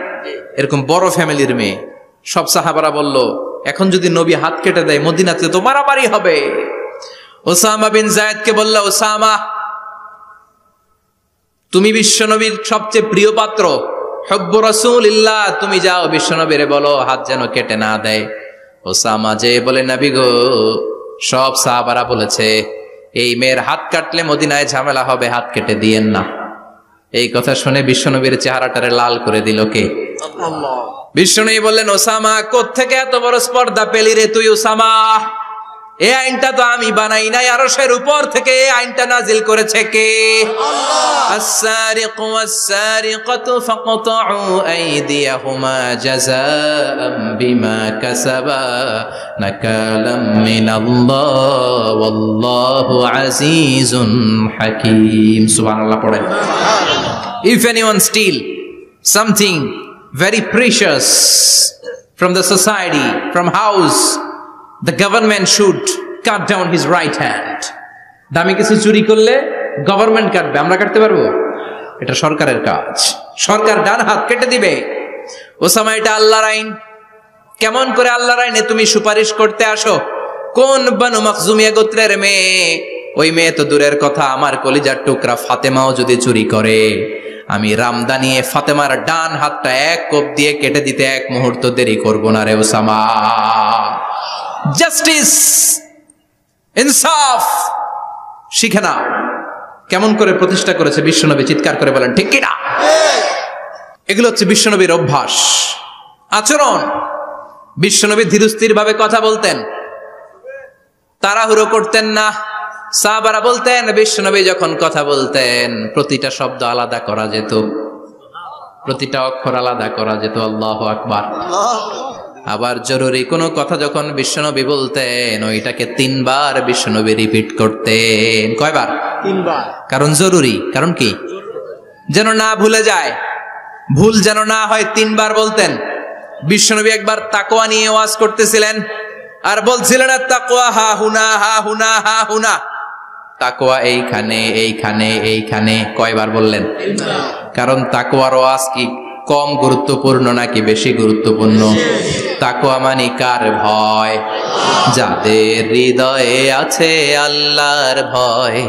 এরকম বড় ফ্যামিলির মেয়ে। সব সাহাবারা বলল, এখন যদি নবী হাত কেটে দেয় মদিনাতে তো মারামারি হবে। ওসামা বিন যায়েদকে বলল, ওসামা, তুমি বিশ্বনবীর সবচেয়ে প্রিয় পাত্র, হুব্বু রাসূলিল্লাহ, তুমি যাও বিশ্বনবীরে বলো হাত যেন কেটে না দেয়। ওসামা যে বলে, নবী গো, সব সাহাবারা বলেছে এই মেয়ের হাত কাটলে মদিনায় ঝামেলা হবে, হাত কেটে দিয়েন না। এই কথা শুনে বিশ্বনবীর চেহারাটারে লাল করে দিল কে? আল্লাহ। বিশ্বনবী বললেন, ওসামা, কোত্থেকে এত বড় স্পর্ধা পেলি রে তুই ওসামা? এই আইনটা তো আমি বানাই নাই, আরশের উপর থেকে এই আইনটা নাজিল করেছে কে? আল্লাহ। আস-সারিকু ওয়াস-সারিকাতু ফাকতাউ আইদিয়াহুমা জাযাআম বিমা কাসাবা নাকালাম মিনাল্লাহ ওয়াল্লাহু আজিজুন হাকীম। সুবহানাল্লাহ পড়েন। If anyone steal something very precious from the society, from house, the government should cut down his right hand. দামি কিছু চুরি করলে গভর্নমেন্ট কাটবে, আমরা কাটতে পারবো? এটা সরকারের কাজ, সরকার ডান হাত কেটে দিবে। ওসামা, এটা আল্লাহর আইন। কেমন করে আল্লাহর আইনে তুমি সুপারিশ করতে আসো? কোন বানু মাখজুমিয়া গোত্রের মেয়ে? ওই মেয়ে তো দূরের কথা, আমার কলিজার টুকরা ফাতেমাও যদি চুরি করে, আমি রামদা নিয়ে ফাতেমার ডান হাতটা এক কোপ দিয়ে কেটে দিতে এক মুহূর্ত দেরি করব না রে ওসামা। জাস্টিস, ইনসাফ শিখে নাও। কেমন করে প্রতিষ্ঠা করেছে বিশ্বনবী, চিৎকার করে বলেন ঠিক কিনা? এগুলো হচ্ছে বিশ্বনবীর অভ্যাস, আচরণ। বিশ্বনবী ধীরস্থির ভাবে কথা বলতেন, তাড়াহুড়ো করতেন না। সাহাবারা বলতেন বিশ্বনবী যখন কথা বলতেন প্রতিটা শব্দ আলাদা করা যেত, প্রতিটা অক্ষর আলাদা করা যেত। আল্লাহু আকবার। আবার জরুরি কোনো কথা যখন বিশ্বনবী বলতেন ওইটাকে 3 বার বিশ্বনবী রিপিট করতেন। কয়বার? 3 বার। কারণ জরুরি। কারণ কি? যেন না ভুলে যায়, ভুল যেন না হয় 3 বার বলতেন। বিশ্বনবী একবার তাকওয়া নিয়ে ওয়াজ করতেছিলেন আর বলছিলেন তাকওয়া হা হুনা হা হুনা হা হুনা, তাকওয়া এইখানে এইখানে এইখানে। কয়বার বললেন? কারণ তাকওয়ার ওয়াজ কি কম গুরুত্বপূর্ণ নাকি বেশি গুরুত্বপূর্ণ? তাকওয়া মানে কার ভয়? যাদের হৃদয়ে আছে আল্লাহর ভয়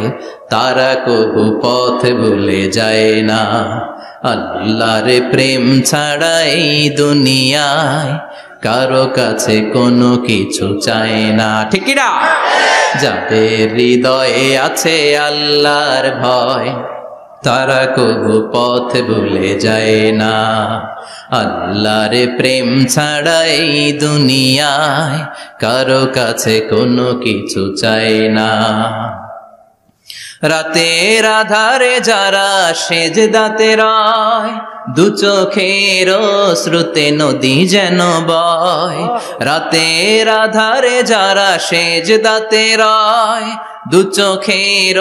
তারা কবু পথ ভুলে যায় না। আল্লাহর প্রেম ছাড়া এই দুনিয়ায় কারো কাছে কোনো কিছু চায় না, ঠিক কি না? যাদের হৃদয়ে আছে আল্লাহর ভয় তারা কবু পথ ভুলে যায় না। আল্লাহর প্রেম ছাড়া এই দুনিয়ায় কারো কাছে কোনো কিছু চায় না। রাতের আধারে যারা সেজদাতে রয় দু চোখের শ্রুতে নদী যেন বয়। রাতের আধারে যারা সেজদাতে রয় দু চোখের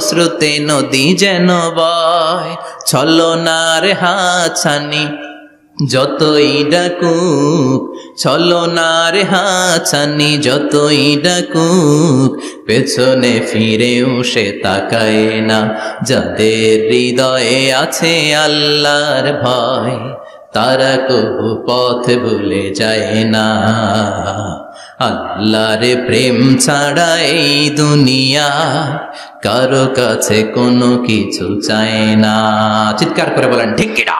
শ্রুতে নদী যেন বয়। ছলনার হাতছানি যতই ডাকুক, ছলনার হাতছানি যতই ডাকুক, পেছনে ফিরেও সে তাকায় না। যাদের হৃদয়ে আছে আল্লাহর ভয় তারা কবু পথ ভুলে যায় না। আল্লাহর প্রেম ছাড়া এই দুনিয়া কারো কাছে কোনো কিছু চায় না। চিৎকার করে বলেন ঠিক কি না?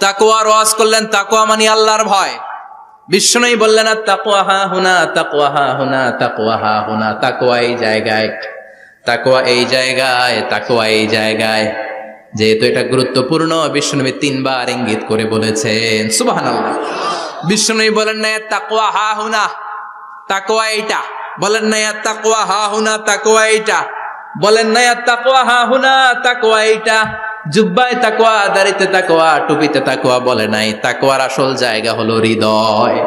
তাকওয়ার ওয়াজ করলেন, তাকওয়া মানে আল্লাহর ভয়। বিষ্ণুই বললেন তাকওয়া হা হুনা, তাকওয়া হা হুনা, তাকওয়া হা হুনা। তাকওয়া এই জায়গায়, তাকওয়া এই জায়গায়, তাকওয়া এই জায়গায়। যেহেতু এটা গুরুত্বপূর্ণ বিষ্ণুনবী 3 বার ইঙ্গিত করে বলেছেন। সুবহানাল্লাহ। বিষ্ণুই বলেন না তাকওয়া হা হুনা, তাকওয়া এইটা। বলেন না তাকওয়া হা হুনা, তাকওয়া এইটা। বলেন না তাকওয়া হা হুনা, তাকওয়া এইটা। জুব্বায় তাকওয়া, দাড়িতে তাকওয়া, টুপিতে তাকওয়া বলে নাই। তাকওয়ার আসল জায়গা হলো হৃদয়।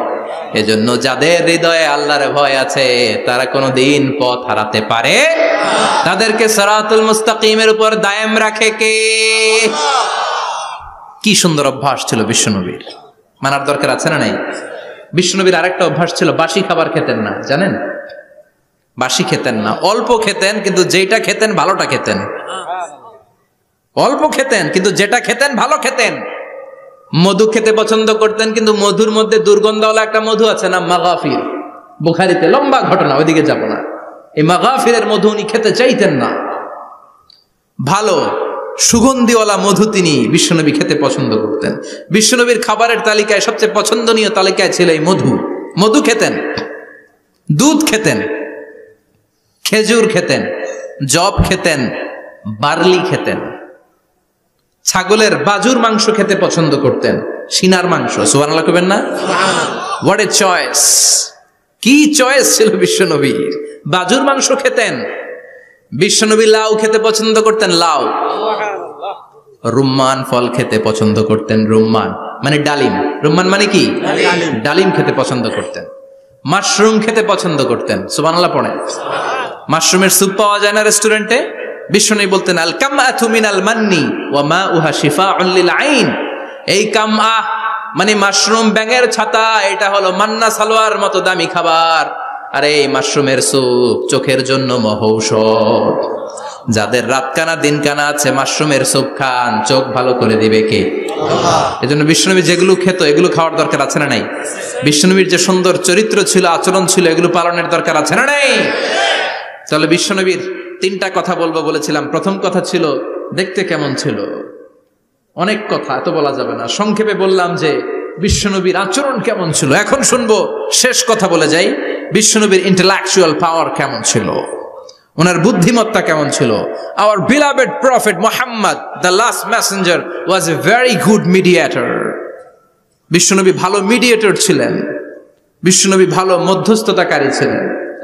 এজন্য যাদের হৃদয়ে আল্লাহর ভয় আছে তারা কোনোদিন পথ হারাতে পারে। তাদেরকে সিরাতুল মুস্তাকিমের উপর দায়েম রাখে কে? কি সুন্দর অভ্যাস ছিল বিশ্বনবীর, মানার দরকার আছে না নাই? বিশ্বনবীর আরেকটা অভ্যাস ছিল, বাসি খাবার খেতেন না। জানেন? বাসি খেতেন না, অল্প খেতেন, কিন্তু যেটা খেতেন ভালোটা খেতেন। অল্প খেতেন কিন্তু যেটা খেতেন ভালো খেতেন। মধু খেতে পছন্দ করতেন, কিন্তু মধুর মধ্যে দুর্গন্ধওয়ালা একটা মধু আছে না, মাগাফির। বুখারীতে লম্বা ঘটনা, ওইদিকে যাব না। এই মাগাফিরের মধু উনি খেতে চাইতেন না। ভালো সুগন্ধিওয়ালা মধু তিনি বিশ্বনবী খেতে পছন্দ করতেন। বিশ্বনবীর খাবারের তালিকায় সবচেয়ে পছন্দনীয় তালিকায় ছিল এই মধু। মধু খেতেন, দুধ খেতেন, খেজুর খেতেন, জব খেতেন, বার্লি খেতেন, ছাগলের বাজুর মাংস খেতে পছন্দ করতেন, সিনার মাংস। সুবহানাল্লাহ কইবেন না? What a choice! কি চয়েস ছিল বিশ্বনবীর! বাজুর মাংস খেতেন। বিশ্বনবী লাউ খেতে পছন্দ করতেন, লাউ। রুম্মান ফল খেতে পছন্দ করতেন, রুম্মান মানে ডালিম। রুম্মান মানে কি? ডালিম খেতে পছন্দ করতেন। মাশরুম খেতে পছন্দ করতেন। সুবহানাল্লাহ পড়েন। মাশরুমের স্যুপ পাওয়া যায় না রেস্টুরেন্টে? বিশ্বনবী বলতেন আল কামআতু মিনাল মান্নি ওয়া মাউহা শিফাউন লিল আইন। এই কামআ মানে মাশরুম, ব্যাঙের ছাতা, এটা হলো মান্না সালোয়ার মতো দামি খাবার। আর এই মাশরুমের স্যুপ চোখের জন্য মহৌষধ। যাদের রাত কানা দিন কানা আছে মাশরুমের স্যুপ খান, চোখ ভালো করে দিবে কে? এজন্য বিশ্বনবী যেগুলো খেত এগুলো খাওয়ার দরকার আছে না নাই? বিশ্বনবীর যে সুন্দর চরিত্র ছিল, আচরণ ছিল, এগুলো পালনের দরকার আছে না নাই? তাহলে বিশ্বনবীর তিনটা কথা বলবো বলেছিলাম। প্রথম কথা ছিল দেখতে কেমন ছিল। অনেক কথা এত বলা যাবে না, সংক্ষেপে বললাম যে বিশ্বনবীর আচরণ কেমন ছিল। এখন শুনবো, শেষ কথা বলে যাই, বিশ্বনবীর ইন্টেলেকচুয়াল পাওয়ার কেমন ছিল, ওনার বুদ্ধিমত্তা কেমন ছিল। Hour beloved prophet Muhammad the last Messenger was a very good mediator. বিশ্বনবী ভালো মিডিয়েটর ছিলেন, বিশ্বনবী ভালো মধ্যস্থতাকারী ছিলেন।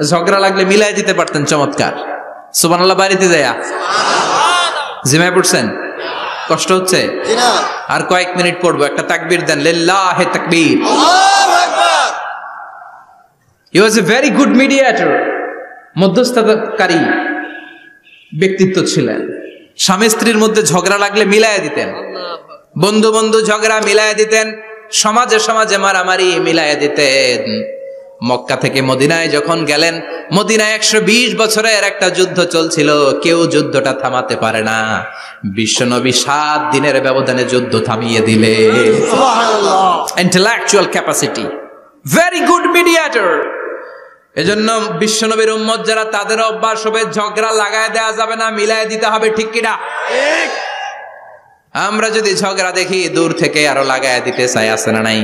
ঝগড়া লাগলে মিলাই দিতে পারতেন চমৎকার। সুবহানাল্লাহ। বাড়িতে যায়া জিমায় পড়ছেন? কষ্ট হচ্ছে? আর কয়েক মিনিট পড়বো, একটা তাকবীর দেন, লিল্লাহি তাকবীর। আল্লাহু আকবার। হি ওয়াজ এ ভেরি গুড মিডিয়েটর, মধ্যস্থতাকারী ব্যক্তিত্ব ছিলেন। স্বামী স্ত্রীর মধ্যে ঝগড়া লাগলে মিলাইয়া দিতেন, বন্ধু বন্ধু ঝগড়া মিলাইয়া দিতেন, সমাজে সমাজে মারামারি মিলাইয়া দিতেন। মক্কা থেকে মদিনায় যখন গেলেন, মদিনায় 120 বছরের একটা যুদ্ধ চলছিল, কেউ যুদ্ধটা থামাতে পারে না। বিশ্বনবী 7 দিনের ব্যবধানে যুদ্ধ থামিয়ে দিলে। সুবহানাল্লাহ। Intellectual capacity, very good mediator. এজন্য বিশ্বনবীর উম্মত যারা, তাদের অভ্যাস হবে ঝগড়া লাগায় দেওয়া যাবে না, মিলায় দিতে হবে। ঠিক কিনা? ঠিক। আমরা যদি ঝগড়া দেখি দূর থেকে আরো লাগায় দিতে চাই, আছে না নাই?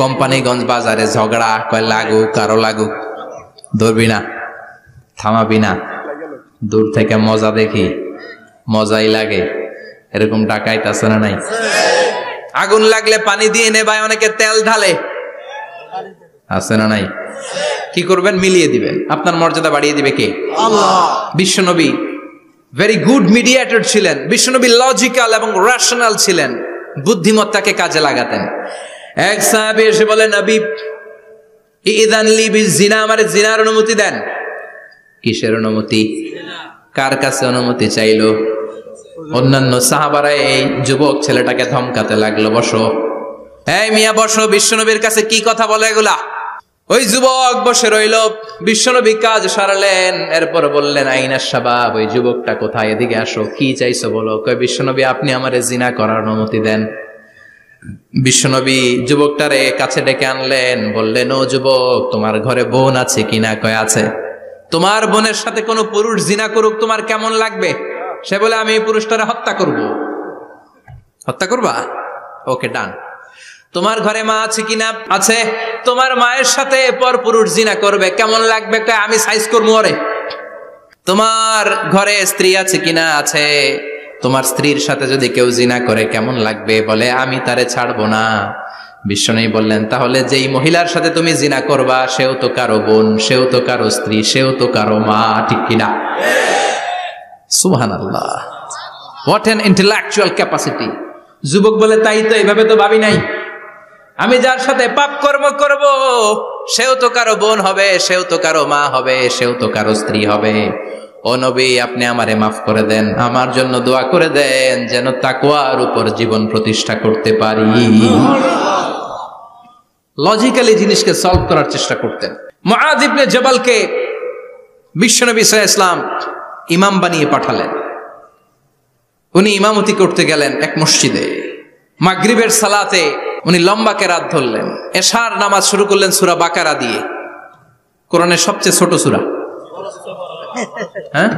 কোম্পানিগঞ্জ বাজারে ঝগড়া, কয় লাগুক আরো লাগুক, ধরবি না, থামাবি না, দূর থেকে মজা দেখি, মজাই লাগে, এরকম ডাকাইত আছে না নাই? আগুন লাগলে পানি দিয়ে নেবায়, অনেকে তেল ঢালে, আছে না নাই? কি করবেন? মিলিয়ে দিবেন। আপনার মর্যাদা বাড়িয়ে দিবে কে? আল্লাহ। বিশ্বনবী ভেরি গুড মিডিয়েটর ছিলেন। বিশ্বনবী লজিক্যাল এবং রেশনাল ছিলেন, বুদ্ধিমত্তাকে কাজে লাগাতেন। এক সাহাবী এসে বলেন, নবী ইযান লি বিজিনা, আমারে জিনার অনুমতি দেন। কিসের অনুমতি? কার কাছে অনুমতি চাইলো? অন্যান্য সাহাবারা এই যুবক ছেলেটাকে ধমকাতে লাগলো, বসো, এই মিয়া বসো, বিশ্বনবীর কাছে কি কথা বলে এগুলা? ওই যুবক বসে রইল। বিশ্বনবী কাজ সারালেন, এরপর বললেন, আইনা শাবাব, ওই যুবকটা কোথায়, এদিকে আসো, কি চাইছো বলো। কয়, বিশ্বনবী আপনি আমারে জিনা করার অনুমতি দেন। বিশ্বনবী যুবকটারে কাছে ডেকে আনলেন, বললেন, ও যুবক, তোমার ঘরে বোন আছে কিনা? কয় আছে। তোমার বোনের সাথে কোনো পুরুষ জিনা করুক, তোমার কেমন লাগবে? সে বলে, আমি এই পুরুষটারে হত্যা করব। হত্যা করবা? ওকে, ডান। তোমার ঘরে মা আছে কিনা? আছে। তোমার মায়ের সাথে পর পুরুষ জিনা করবে, কেমন লাগবে? কয়, আমি সাইজ করবো ওরে। তোমার ঘরে স্ত্রী আছে কিনা? আছে। তোমার স্ত্রীর সাথে যদি কেউ জিনা করে কেমন লাগবে? বলে, আমি তারে ছাড়বো না। বিশ্বনবী বললেন, তাহলে যেই মহিলার সাথে তুমি জিনা করবা, সেও তো কারো বোন, সেও তো কারো স্ত্রী, সেও তো কারো মা, ঠিক কিনা? সুবহানাল্লাহ। What an intellectual capacity. যুবক বলে, তাই তো, এইভাবে তো ভাবি নাই। আমি যার সাথে পাপ কর্ম করব, সেও তো কারো বোন হবে, সেও তো কারো মা হবে, সেও তো কারো স্ত্রী হবে। ও নবী, আপনি আমারে মাফ করে দেন, আমার জন্য দোয়া করে দেন, যেন তাকওয়ার উপর জীবন প্রতিষ্ঠা করতে পারি। লজিক্যালি জিনিসকে সলভ করার চেষ্টা করতেন। মুআয ইবনে জাবালকে বিশ্বনবী সাল্লাল্লাহু আলাইহি ওয়াসাল্লাম ইমাম বানিয়ে পাঠালেন। উনি ইমামতি করতে গেলেন এক মসজিদে। মাগরিবের সালাতে উনি লম্বা কেরাত ধরলেন। এশার নামাজ শুরু করলেন সূরা বাকারা দিয়ে, কোরআনের সবচেয়ে ছোট সূরা। হ্যাঁ,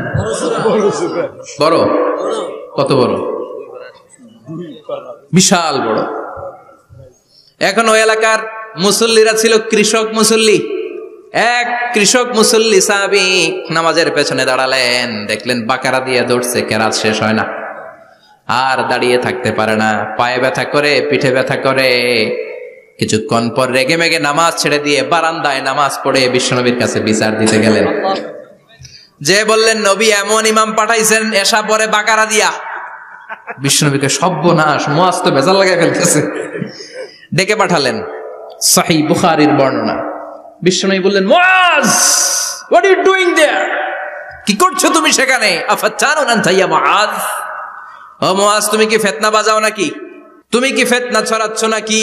বড়? কত বড়? বিশাল বড়। এখন ওই এলাকার মুসল্লিরা ছিল কৃষক মুসল্লি। এক কৃষক মুসল্লি সাহাবী নামাজের পেছনে দাঁড়ালেন, দেখলেন বাকারা দিয়ে দৌড়ছে, কেরাত শেষ হয় না, আর দাঁড়িয়ে থাকতে পারে না, পায়ে ব্যথা করে, পিঠে ব্যথা করে। কিছুক্ষণ পর রেগে মেগে নামাজ ছেড়ে দিয়ে বারান্দায় নামাজ পড়ে বিশ্বনবীর কাছে বিচার দিতে গেলেন। যে বললেন, নবী এমন ইমাম পাঠাইছেন এশা পরে বাকারা দিয়া। বিশ্বনবীকে সর্বনাশ, মুআয তো ভেজাল লাগাই ফেলতেছে। ডেকে পাঠালেন, সহিহ বুখারীর বর্ণনা। বিশ্বনবী বললেন, মুআয, হোয়াট আর ইউ ডুইং দেয়ার? কি করছো তুমি সেখানে? আফাতানুন আনতা ইয়া মুআজ, ও মুআজ তুমি কি ফিতনা বাজাও নাকি? তুমি কি ফিতনা ছড়াচ্ছ নাকি?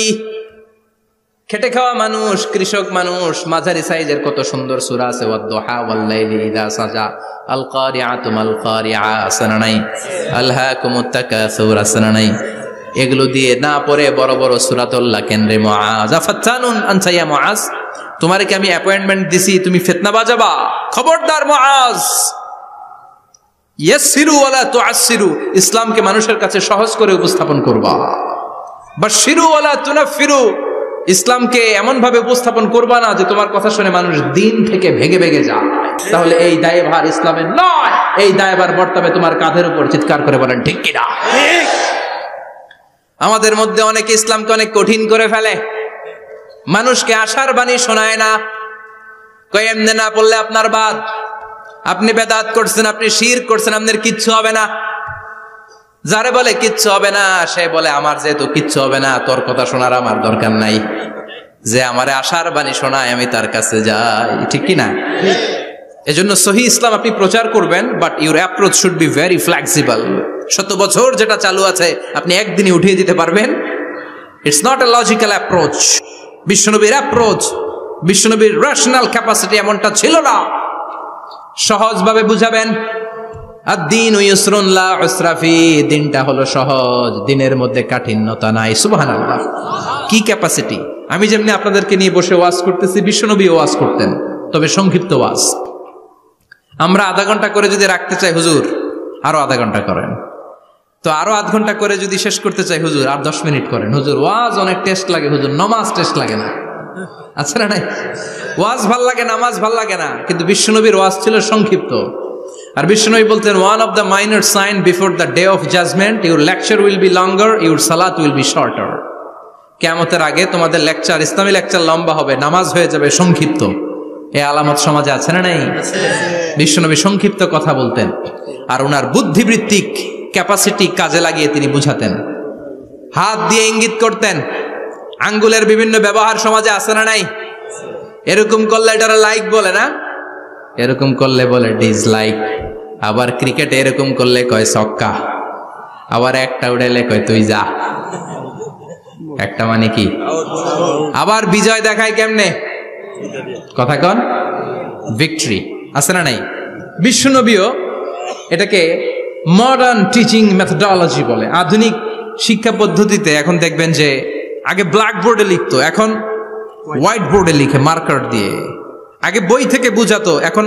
খেটে খাওয়া মানুষ, কৃষক মানুষ, মাঝারি সাইজের কত সুন্দর সূরা আছে, ওয়াদ-দুহা ওয়াল-লাইলি ইযা সাজা, আল কারিআতু মাল কারিআ, আসনা নাই, আলহাকুমুত তাকাসুর, আসনা নাই, এগুলো দিয়ে না পড়ে বড় বড় সূরাতুল্লাহ কেন্দ্রে মুআজ, আফাতানুন আনতা ইয়া মুআজ, তোমারে কি আমি অ্যাপয়েন্টমেন্ট দিছি তুমি ফিতনা বাজাবা? খবরদার মুআজ, ইয়াসসিরু ওয়ালা তুআসসিরু, ইসলামকে মানুষের কাছে সহজ করে উপস্থাপন করবা। বাশশিরু ওয়ালা তুনাফিরু, ইসলামকে এমন ভাবে উপস্থাপন করবা না যে তোমার কথা শুনে মানুষ দিন থেকে ভেগে ভেগে যায়। তাহলে এই দায়ভার ইসলামের নয়, এই দায়ভার বর্তাবে তোমার কাঁধের উপর। চিৎকার করে বলেন ঠিক কিনা? আমাদের মধ্যে অনেকে ইসলামকে অনেক কঠিন করে ফেলে, মানুষকে আশার বাণী শোনায় না, কয় এমনি না পড়লে আপনার বাদ, আপনি বেদাত করছেন, আপনি শিরক করছেন, আপনার কিচ্ছু হবে না। যারে বলে কিচ্ছু হবে না, সে বলে আমার যেহেতু কিচ্ছু হবে না, তোর কথা শোনার আমার দরকার নাই, যে আমারে আশার বাণী শোনায় আমি তার কাছে যাই। ঠিক কি না? এজন্য সহি ইসলাম আপনি প্রচার করবেন, but your approach should be very flexible. 100 বছর যেটা চালু আছে আপনি একদিনই উঠিয়ে দিতে পারবেন? It's not a logical approach. বিশ্বনবীর অ্যাপ্রোচ, বিশ্বনবীর রেশনাল ক্যাপাসিটি এমনটা ছিল না। সহজভাবে বুঝাবেন, আদ-দীন ইউসরুন লা উসরা ফি, দিনটা হলো সহজ, দিনের মধ্যে কাঠিন্যতা নাই। সুবহানাল্লাহ, কি ক্যাপাসিটি! আমি যেমনি আপনাদেরকে নিয়ে বসে ওয়াজ করতেছি, বিশ্বনবী ওয়াজ করতেন, তবে সংক্ষিপ্ত ওয়াজ। আমরা আধা ঘন্টা করে যদি রাখতে চাই, হুজুর আরো আধা ঘন্টা করেন, তো আরো আধ ঘন্টা করে যদি শেষ করতে চাই, হুজুর আর 10 মিনিট করেন। হুজুর ওয়াজ অনেক টেস্ট লাগে, হুজুর নামাজ টেস্ট লাগে না। আচ্ছা না নাই? ওয়াজ ভাল লাগে, নামাজ ভাল লাগে না, কিন্তু বিশ্বনবীর ওয়াজ ছিল সংক্ষিপ্ত। আর বিশ্বনবী বলতেন, one of the minor sign before the day of judgement, your lecture will be longer, your সালাত উইল বি শর্টার। কিয়ামতের আগে তোমাদের লেকচার, ইসলামী লেকচার লম্বা হবে, নামাজ হয়ে যাবে সংক্ষিপ্ত। এই আলামত সমাজে আছে না নাই? বিশ্বনবী সংক্ষিপ্ত কথা বলতেন, আর ওনার বুদ্ধিবৃত্তিক ক্যাপাসিটি কাজে লাগিয়ে তিনি বুঝাতেন। হাত দিয়ে ইঙ্গিত করতেন, আঙ্গুলের বিভিন্ন ব্যবহার সমাজে আছে না নাই? এরকম করলে এটারা লাইক বলে না, এরকম করলে বলে ডিসলাইক। আবার ক্রিকেটে এরকম করলে কয় ছক্কা, আবার একটা উড়াইলে কয় তুই যা। একটা মানে কি? আবার বিজয় দেখায় কেমনে? কথা কন, ভিক্টরি। আছে না নাই? বিশ্বনবীও এটাকে মডার্ন টিচিং মেথডোলজি বলে। আধুনিক শিক্ষা পদ্ধতিতে এখন দেখবেন যে আগে ব্ল্যাক বোর্ডে লিখতো, এখন হোয়াইট বোর্ডে লিখে মার্কার দিয়ে। আগে বই থেকে বুঝাতো, এখন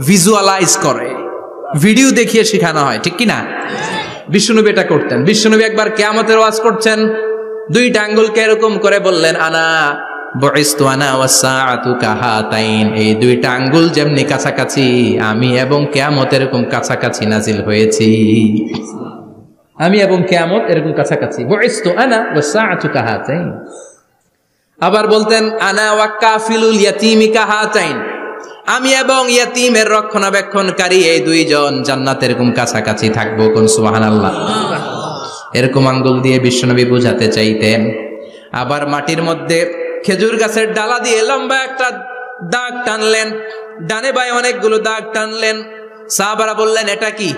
ভিজুয়ালাইজ করে, ভিডিও দেখিয়ে শেখানো হয়। ঠিক কি না? বিশ্বনবী এটা করতেন। বিশ্বনবী একবার কিয়ামতের ওয়াজ করছেন, দুইটা আঙ্গুলকে এরকম করে বললেন, আনা বুইসতু আনা ওয়াসসাআতু কাহাতাইন, এই দুইটা আঙ্গুল যেমনি কাছাকাছি, আমি এবং কিয়ামত এরকম কাছাকাছি নাজিল হয়েছি। আমি এবং কিয়ামত এরকম কাছাকাছি। বুইসতু আনা ওয়াসসাআতু কাহাতাইন। আবার বলতেন, আনা ওয়া কাফিলুল ইয়াতীমি কাহাতাইন, আমি এবং ইয়াতীমের রক্ষণাবেক্ষণকারী এই দুইজন জান্নাতে এরকম কাছাকাছি থাকবো। কোন সুবহানাল্লাহ। এরকম আঙ্গুল দিয়ে বিশ্বনবী বুঝাতে চাইতেন। আবার মাটির মধ্যে খেজুর গাছের ডালা দিয়ে লম্বা একটা দাগ টানলেন, ডানে বায়ে অনেকগুলো দাগ টানলেন। সাহাবারা বললেন, এটা কি?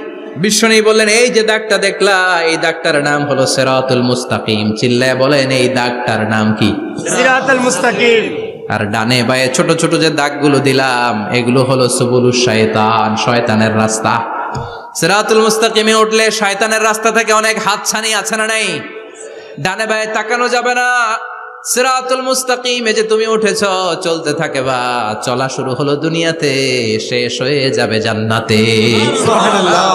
বিশ্বনবী বললেন, এই যে দাগটা দেখলা, এই দাগটার নাম হলো সিরাতুল মুস্তাকিম। চিল্লায় বলেন, এই দাগটার নাম কি? সিরাতুল মুস্তাকিম। আর ডানে বায়ে ছোট ছোট যে দাগগুলো দিলাম, এগুলো হলো সুবুলুশ শায়তান, শয়তানের রাস্তা। সিরাতুল মুস্তাকিমে উঠলে শয়তানের রাস্তা থেকে অনেক হাতছানি আছে না নাই? ডানে বায়ে তাকানো যাবে না। সিরাতুল মুস্তাকিমে যে তুমি উঠেছ, চলতে থাকে বা চলা শুরু হলো দুনিয়াতে, শেষ হয়ে যাবে জান্নাতে। সুবহানাল্লাহ।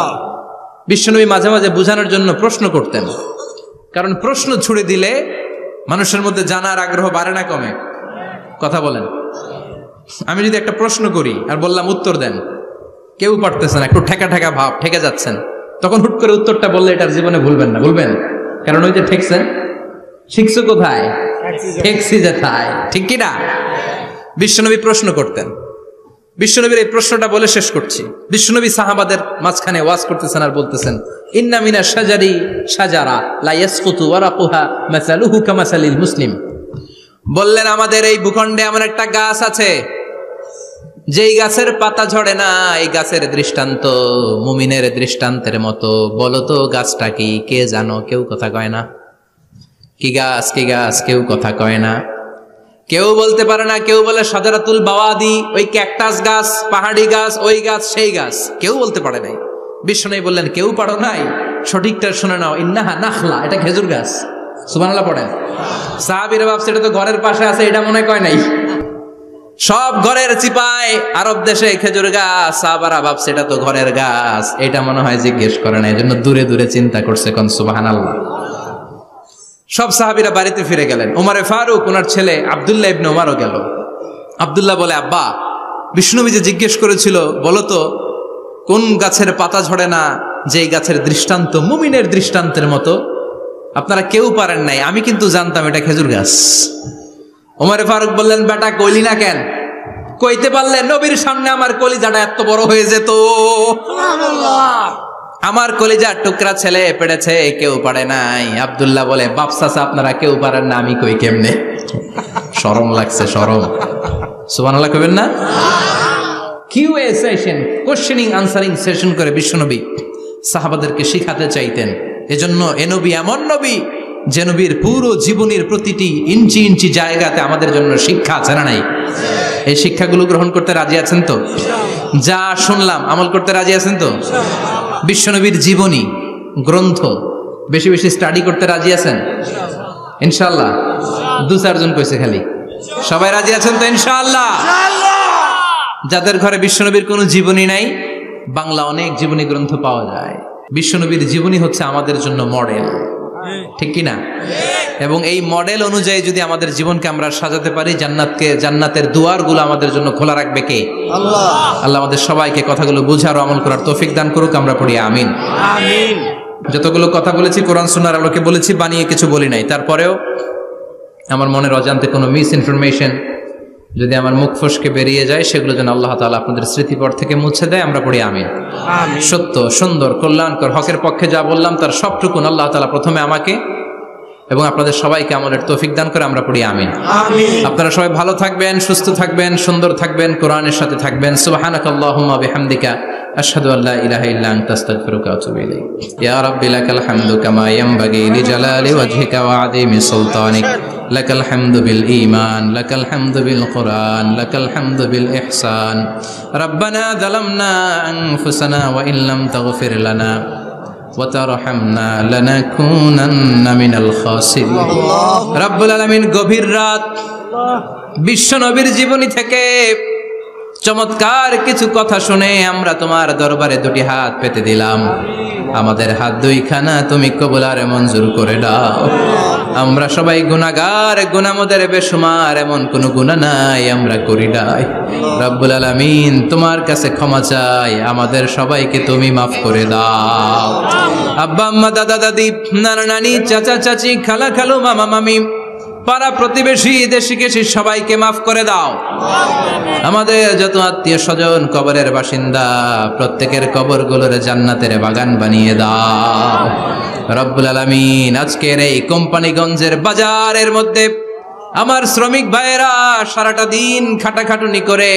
বিশ্বনবী মাঝে মাঝে বোঝানোর জন্য প্রশ্ন করতেন, কারণ প্রশ্ন ছুড়ে দিলে মানুষের মধ্যে জানার আগ্রহ বাড়ে না কমে? কথা বলেন। আমি যদি একটা প্রশ্ন করি আর বললাম উত্তর দেন, কেউ পারতেছেন, একটু ঠেকা ঠেকা ভাব, ঠেকে যাচ্ছেন, তখন হুট করে উত্তরটা বললে এটার জীবনে ভুলবেন না, বলবেন। কারণ ওই যে ঠেকছেন, শিখছো কোথায়? ঠেকছি যেথায়। ঠিক কিনা? বিশ্বনবী প্রশ্ন করতেন। বিশ্বনবীর এই প্রশ্নটা বলে শেষ করছি। বিশ্বনবী সাহাবাদের মাঝখানে ওয়াজ করতেছেন আর বলতেছেন, ইন্না মিনা শাজারি শাজারা লা ইয়াসকুতু ওয়ারাকুহা মাসালুহু কামাসালিল মুসলিম। বললেন, আমাদের এই ভূখণ্ডে এমন একটা গাছ আছে, যেই গাছের পাতা ঝরে না এই গাছের দৃষ্টান্ত মুমিনের দৃষ্টান্তের মতো। বলো তো গাছটা কি? কে জানো? কেউ কথা কয় না। কি গাছ কি গাছ? কেউ কথা কয় না, কেউ বলতে পারে না। কেউ বলে শাজারাতুল বাওয়াদি, ওই ক্যাকটাস গাছ, পাহাড়ি গাছ, ওই গাছ সেই গাছ, কেউ বলতে পারে নাই। বিশ্বনবী বললেন কেউ পারো নাই, সঠিকটা শুনে নাও, ইন্নাহা নাখলা, এটা খেজুর গাছ। সুবহানাল্লাহ পড়েন। সাহাবীরা ভাবছে এটা তো ঘরের পাশে আছে, এটা মনে কয় নাই। সব ঘরের চিপায় আরব দেশে খেজুর গাছ, সাহাবারা ভাবছে এটা তো ঘরের গাছ, এটা মনে হয় জিজ্ঞেস করে না, এজন্য দূরে দূরে চিন্তা করছে। কোন সুবহানাল্লাহ। সব সাহাবীরা বাড়িতে ফিরে গেলেন। ওমরে ফারুক ওনার ছেলে আব্দুল্লাহ ইবনে ওমরও গেল। আব্দুল্লাহ বলে, আব্বা, বিষ্ণুনবী যে জিজ্ঞেস করেছিল বলো তো কোন গাছের পাতা ঝরে না যেই গাছের দৃষ্টান্ত মুমিনের দৃষ্টান্তের মতো, আপনারা কেউ পারেন নাই, আমি কিন্তু জানতাম এটা খেজুর গাছ। ওমরে ফারুক বললেন, বেটা কইলি না কেন? কইতে পারলে নবীর সামনে আমার কলিজাটা এত বড় হয়ে যেত। আমার কলিজার টুকরা ছেলে পেড়েছে, কেউ পারে নাই। আব্দুল্লাহ বলে, বাপ চাচা আপনারা কেউ পারেন না, আমি কই কেমনে? শরম লাগছে, শরম। সুবহানাল্লাহ কইবেন না? QA session, questioning answering session করে বিশ্বনবী সাহাবাদেরকে শিখাতে চাইতেন। এজন্য এ নবী এমন নবী যে নবীর পুরো জীবনের প্রতিটি ইঞ্চি ইঞ্চি জায়গাতে আমাদের জন্য শিক্ষা আছে না নাই? এই শিক্ষাগুলো গ্রহণ করতে রাজি আছেন তো? যা শুনলাম আমল করতে রাজি আছেন তো? বিশ্বনবীর জীবনী গ্রন্থ বেশি বেশি স্টাডি করতে রাজি আছেন ইনশাআল্লাহ? 2-4 জন কইছে খালি। সবাই রাজি আছেন তো ইনশাআল্লাহ? যাদের ঘরে বিশ্বনবীর কোনো জীবনী নাই, বাংলা অনেক জীবনী গ্রন্থ পাওয়া যায়। বিশ্বনবীর জীবনী হচ্ছে আমাদের জন্য মডেল, ঠিক কি না? এবং এই মডেল অনুযায়ী যদি আমাদের জীবনকে আমরা সাজাতে পারি, জান্নাতের দুয়ারগুলো আমাদের জন্য খোলা রাখবে কে? আল্লাহ। আল্লাহ আমাদের সবাইকে কথাগুলো বুঝার ও আমল করার তৌফিক দান করুক। আমরা পড়ি আমিন। আমিন। যতগুলো কথা বলেছি কোরআন সুন্নাহর আলোকে বলেছি, বানিয়ে কিছু বলি নাই। তারপরেও আমার মনের অজান্তে কোনো মিস ইনফরমেশন যদি আমার মুখ ফসকে বেরিয়ে যায়, সেগুলো যেন আল্লাহ তাআলা আপনাদের স্মৃতিপট থেকে মুছে দেয়। আমরা পড়ি আমিন। সত্য, সুন্দর, কল্যাণকর, হকের পক্ষে যা বললাম তার সবটুকুন আল্লাহ তাআলা প্রথমে আমাকে এবং আপনাদের সবাইকে আমলের তৌফিক দান করে। আমরা পড়ি আমিন। আপনারা সবাই ভালো থাকবেন, সুস্থ থাকবেন, সুন্দর থাকবেন, কোরআনের সাথে থাকবেন। সুবহানাকাল্লাহুম্মা বিহামদিকা আশহাদু আল্লা ইলাহা ইল্লা আনতা আস্তাগফিরুকা ওয়া আতুবু ইলাইক। ইয়া রাব্বি লাকাল হামদু কামা ইয়ানবাগি লিজালালি ওয়াজহিকা ওয়া আযীমি সুলতানিক। লাকাল হামদু বিল ঈমান, লাকাল হামদু বিল কুরআন, লাকাল হামদু বিল ইহসান। রব্বানা যালামনা আনফুসানা ওয়া ইল্লাম তাগফির লানা ওয়া তারহামনা লানাকুনান্না মিনাল খাসিরিন। রব্বুল আলামিন গভীর রাত বিশ্ব নবীর জীবনী থেকে চমৎকার কিছু কথা শুনে আমরা তোমার দরবারে দুটি হাত পেতে দিলাম। আমাদের হাত দুইখানা তুমি কবুল আর মঞ্জুর করে দাও। আমরা সবাই গুনাহগার, গুনাহমদের বেশুমার, এমন কোন গুনাহ নাই আমরা করি নাই। রব্বুল আলামিন তোমার কাছে ক্ষমা চাই, আমাদের সবাইকে তুমি মাফ করে দাও। আব্বা আম্মা, দাদা দাদি, নানা নানি, চাচা চাচি, খালা খালু, মামা মামি, পাড়া প্রতিবেশী, দেশি কেশি সবাইকে মাফ করে দাও। আমাদের যত আত্মীয় স্বজন কবরের বাসিন্দা, প্রত্যেকের কবরগুলোর জান্নাতের বাগান বানিয়ে দাও। রব্বুল আলামিন আজকের এই কোম্পানিগঞ্জের বাজারের মধ্যে আমার শ্রমিক ভাইয়েরা সারাটা দিন খাটাখাটুনি করে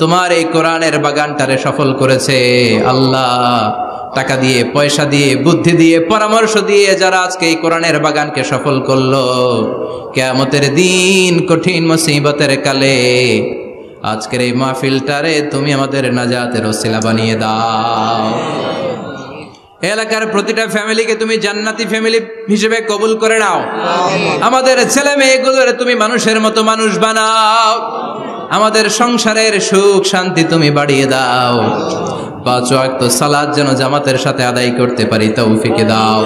তোমার এই কোরআনের বাগানটারে সফল করেছে। আল্লাহ, টাকা দিয়ে, পয়সা দিয়ে, বুদ্ধি দিয়ে, পরামর্শ দিয়ে যারা আজকে এই কোরআনের বাগানকে সফল করলো, কিয়ামতের দিন কঠিন মুসিবতের কালে আজকের এই মাহফিলটারে তুমি আমাদের নাজাতের ওসিলা বানিয়ে দাও। এলাকার প্রতিটা ফ্যামিলিকে তুমি জান্নাতি ফ্যামিলি হিসেবে কবুল করে নাও। আমাদের ছেলে মেয়েগুলোরে তুমি মানুষের মতো মানুষ বানাও। আমাদের সংসারের সুখ শান্তি তুমি বাড়িয়ে দাও। 5 ওয়াক্ত সালাত যেন জামাতের সাথে আদায় করতে পারি তৌফিক দাও।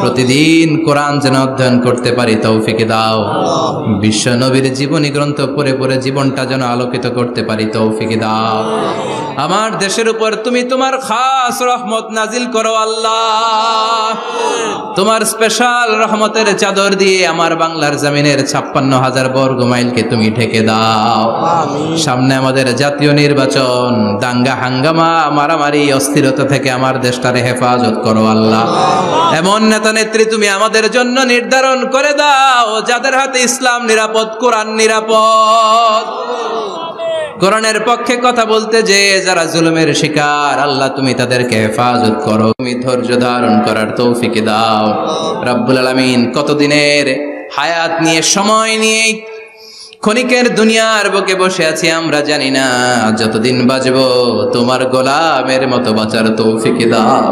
প্রতিদিন কোরআন যেন অধ্যয়ন করতে পারি তৌফিক দাও। বিশ্ব নবীর জীবনী গ্রন্থ পড়ে পড়ে জীবনটা যেন আলোকিত করতে পারি তৌফিক দাও। আমার দেশের উপর তুমি তোমার খাস রহমত নাজিল করো আল্লাহ। তোমার স্পেশাল রহমতের চাদর দিয়ে আমার বাংলার জমিনের 56,000 বর্গ মাইলকে তুমি ঢেকে দাও। সামনে আমাদের জাতীয় নির্বাচন, দাঙ্গা হাঙ্গামা, মারামারি, অস্থিরতা থেকে আমার দেশটারে হেফাজত করো আল্লাহ। এমন নেতা নেত্রী তুমি আমাদের জন্য নির্ধারণ করে দাও যাদের হাতে ইসলাম নিরাপদ, কোরআন নিরাপদ। কোরআনের পক্ষে কথা বলতে যে যারা জুলুমের শিকার, আল্লাহ তুমি তাদেরকে হেফাজত করো, তুমি ধৈর্য ধারণ করার তৌফিক দাও রব্বুল আলামিন। কতদিনের হায়াত নিয়ে, সময় নিয়ে ক্ষণিকের দুনিয়ার বুকে বসে আছি আমরা জানি না, যতদিন বাঁচবো তোমার গোলামের মতো বাঁচার তৌফিক দাও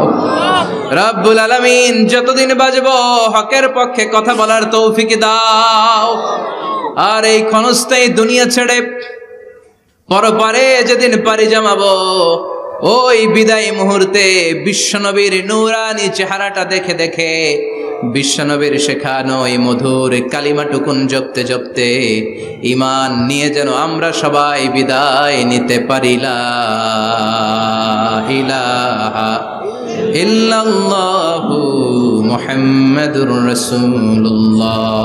রব্বুল আলামিন। যতদিন বাঁচবো হকের পক্ষে কথা বলার তৌফিক দাও। আর এই ক্ষণস্থায়ী দুনিয়া ছেড়ে পরপারে যেদিন পাড়ি জমাবো, ওই বিদায় মুহূর্তে বিশ্বনবীর নূরানি চেহারাটা দেখে দেখে, বিশ্বনবীর শেখানো এই মধুর কালিমাটুকুন জপতে জপতে ঈমান নিয়ে যেন আমরা সবাই বিদায় নিতে পারি। লা ইলাহা ইল্লাল্লাহু মুহাম্মাদুর রাসূলুল্লাহ।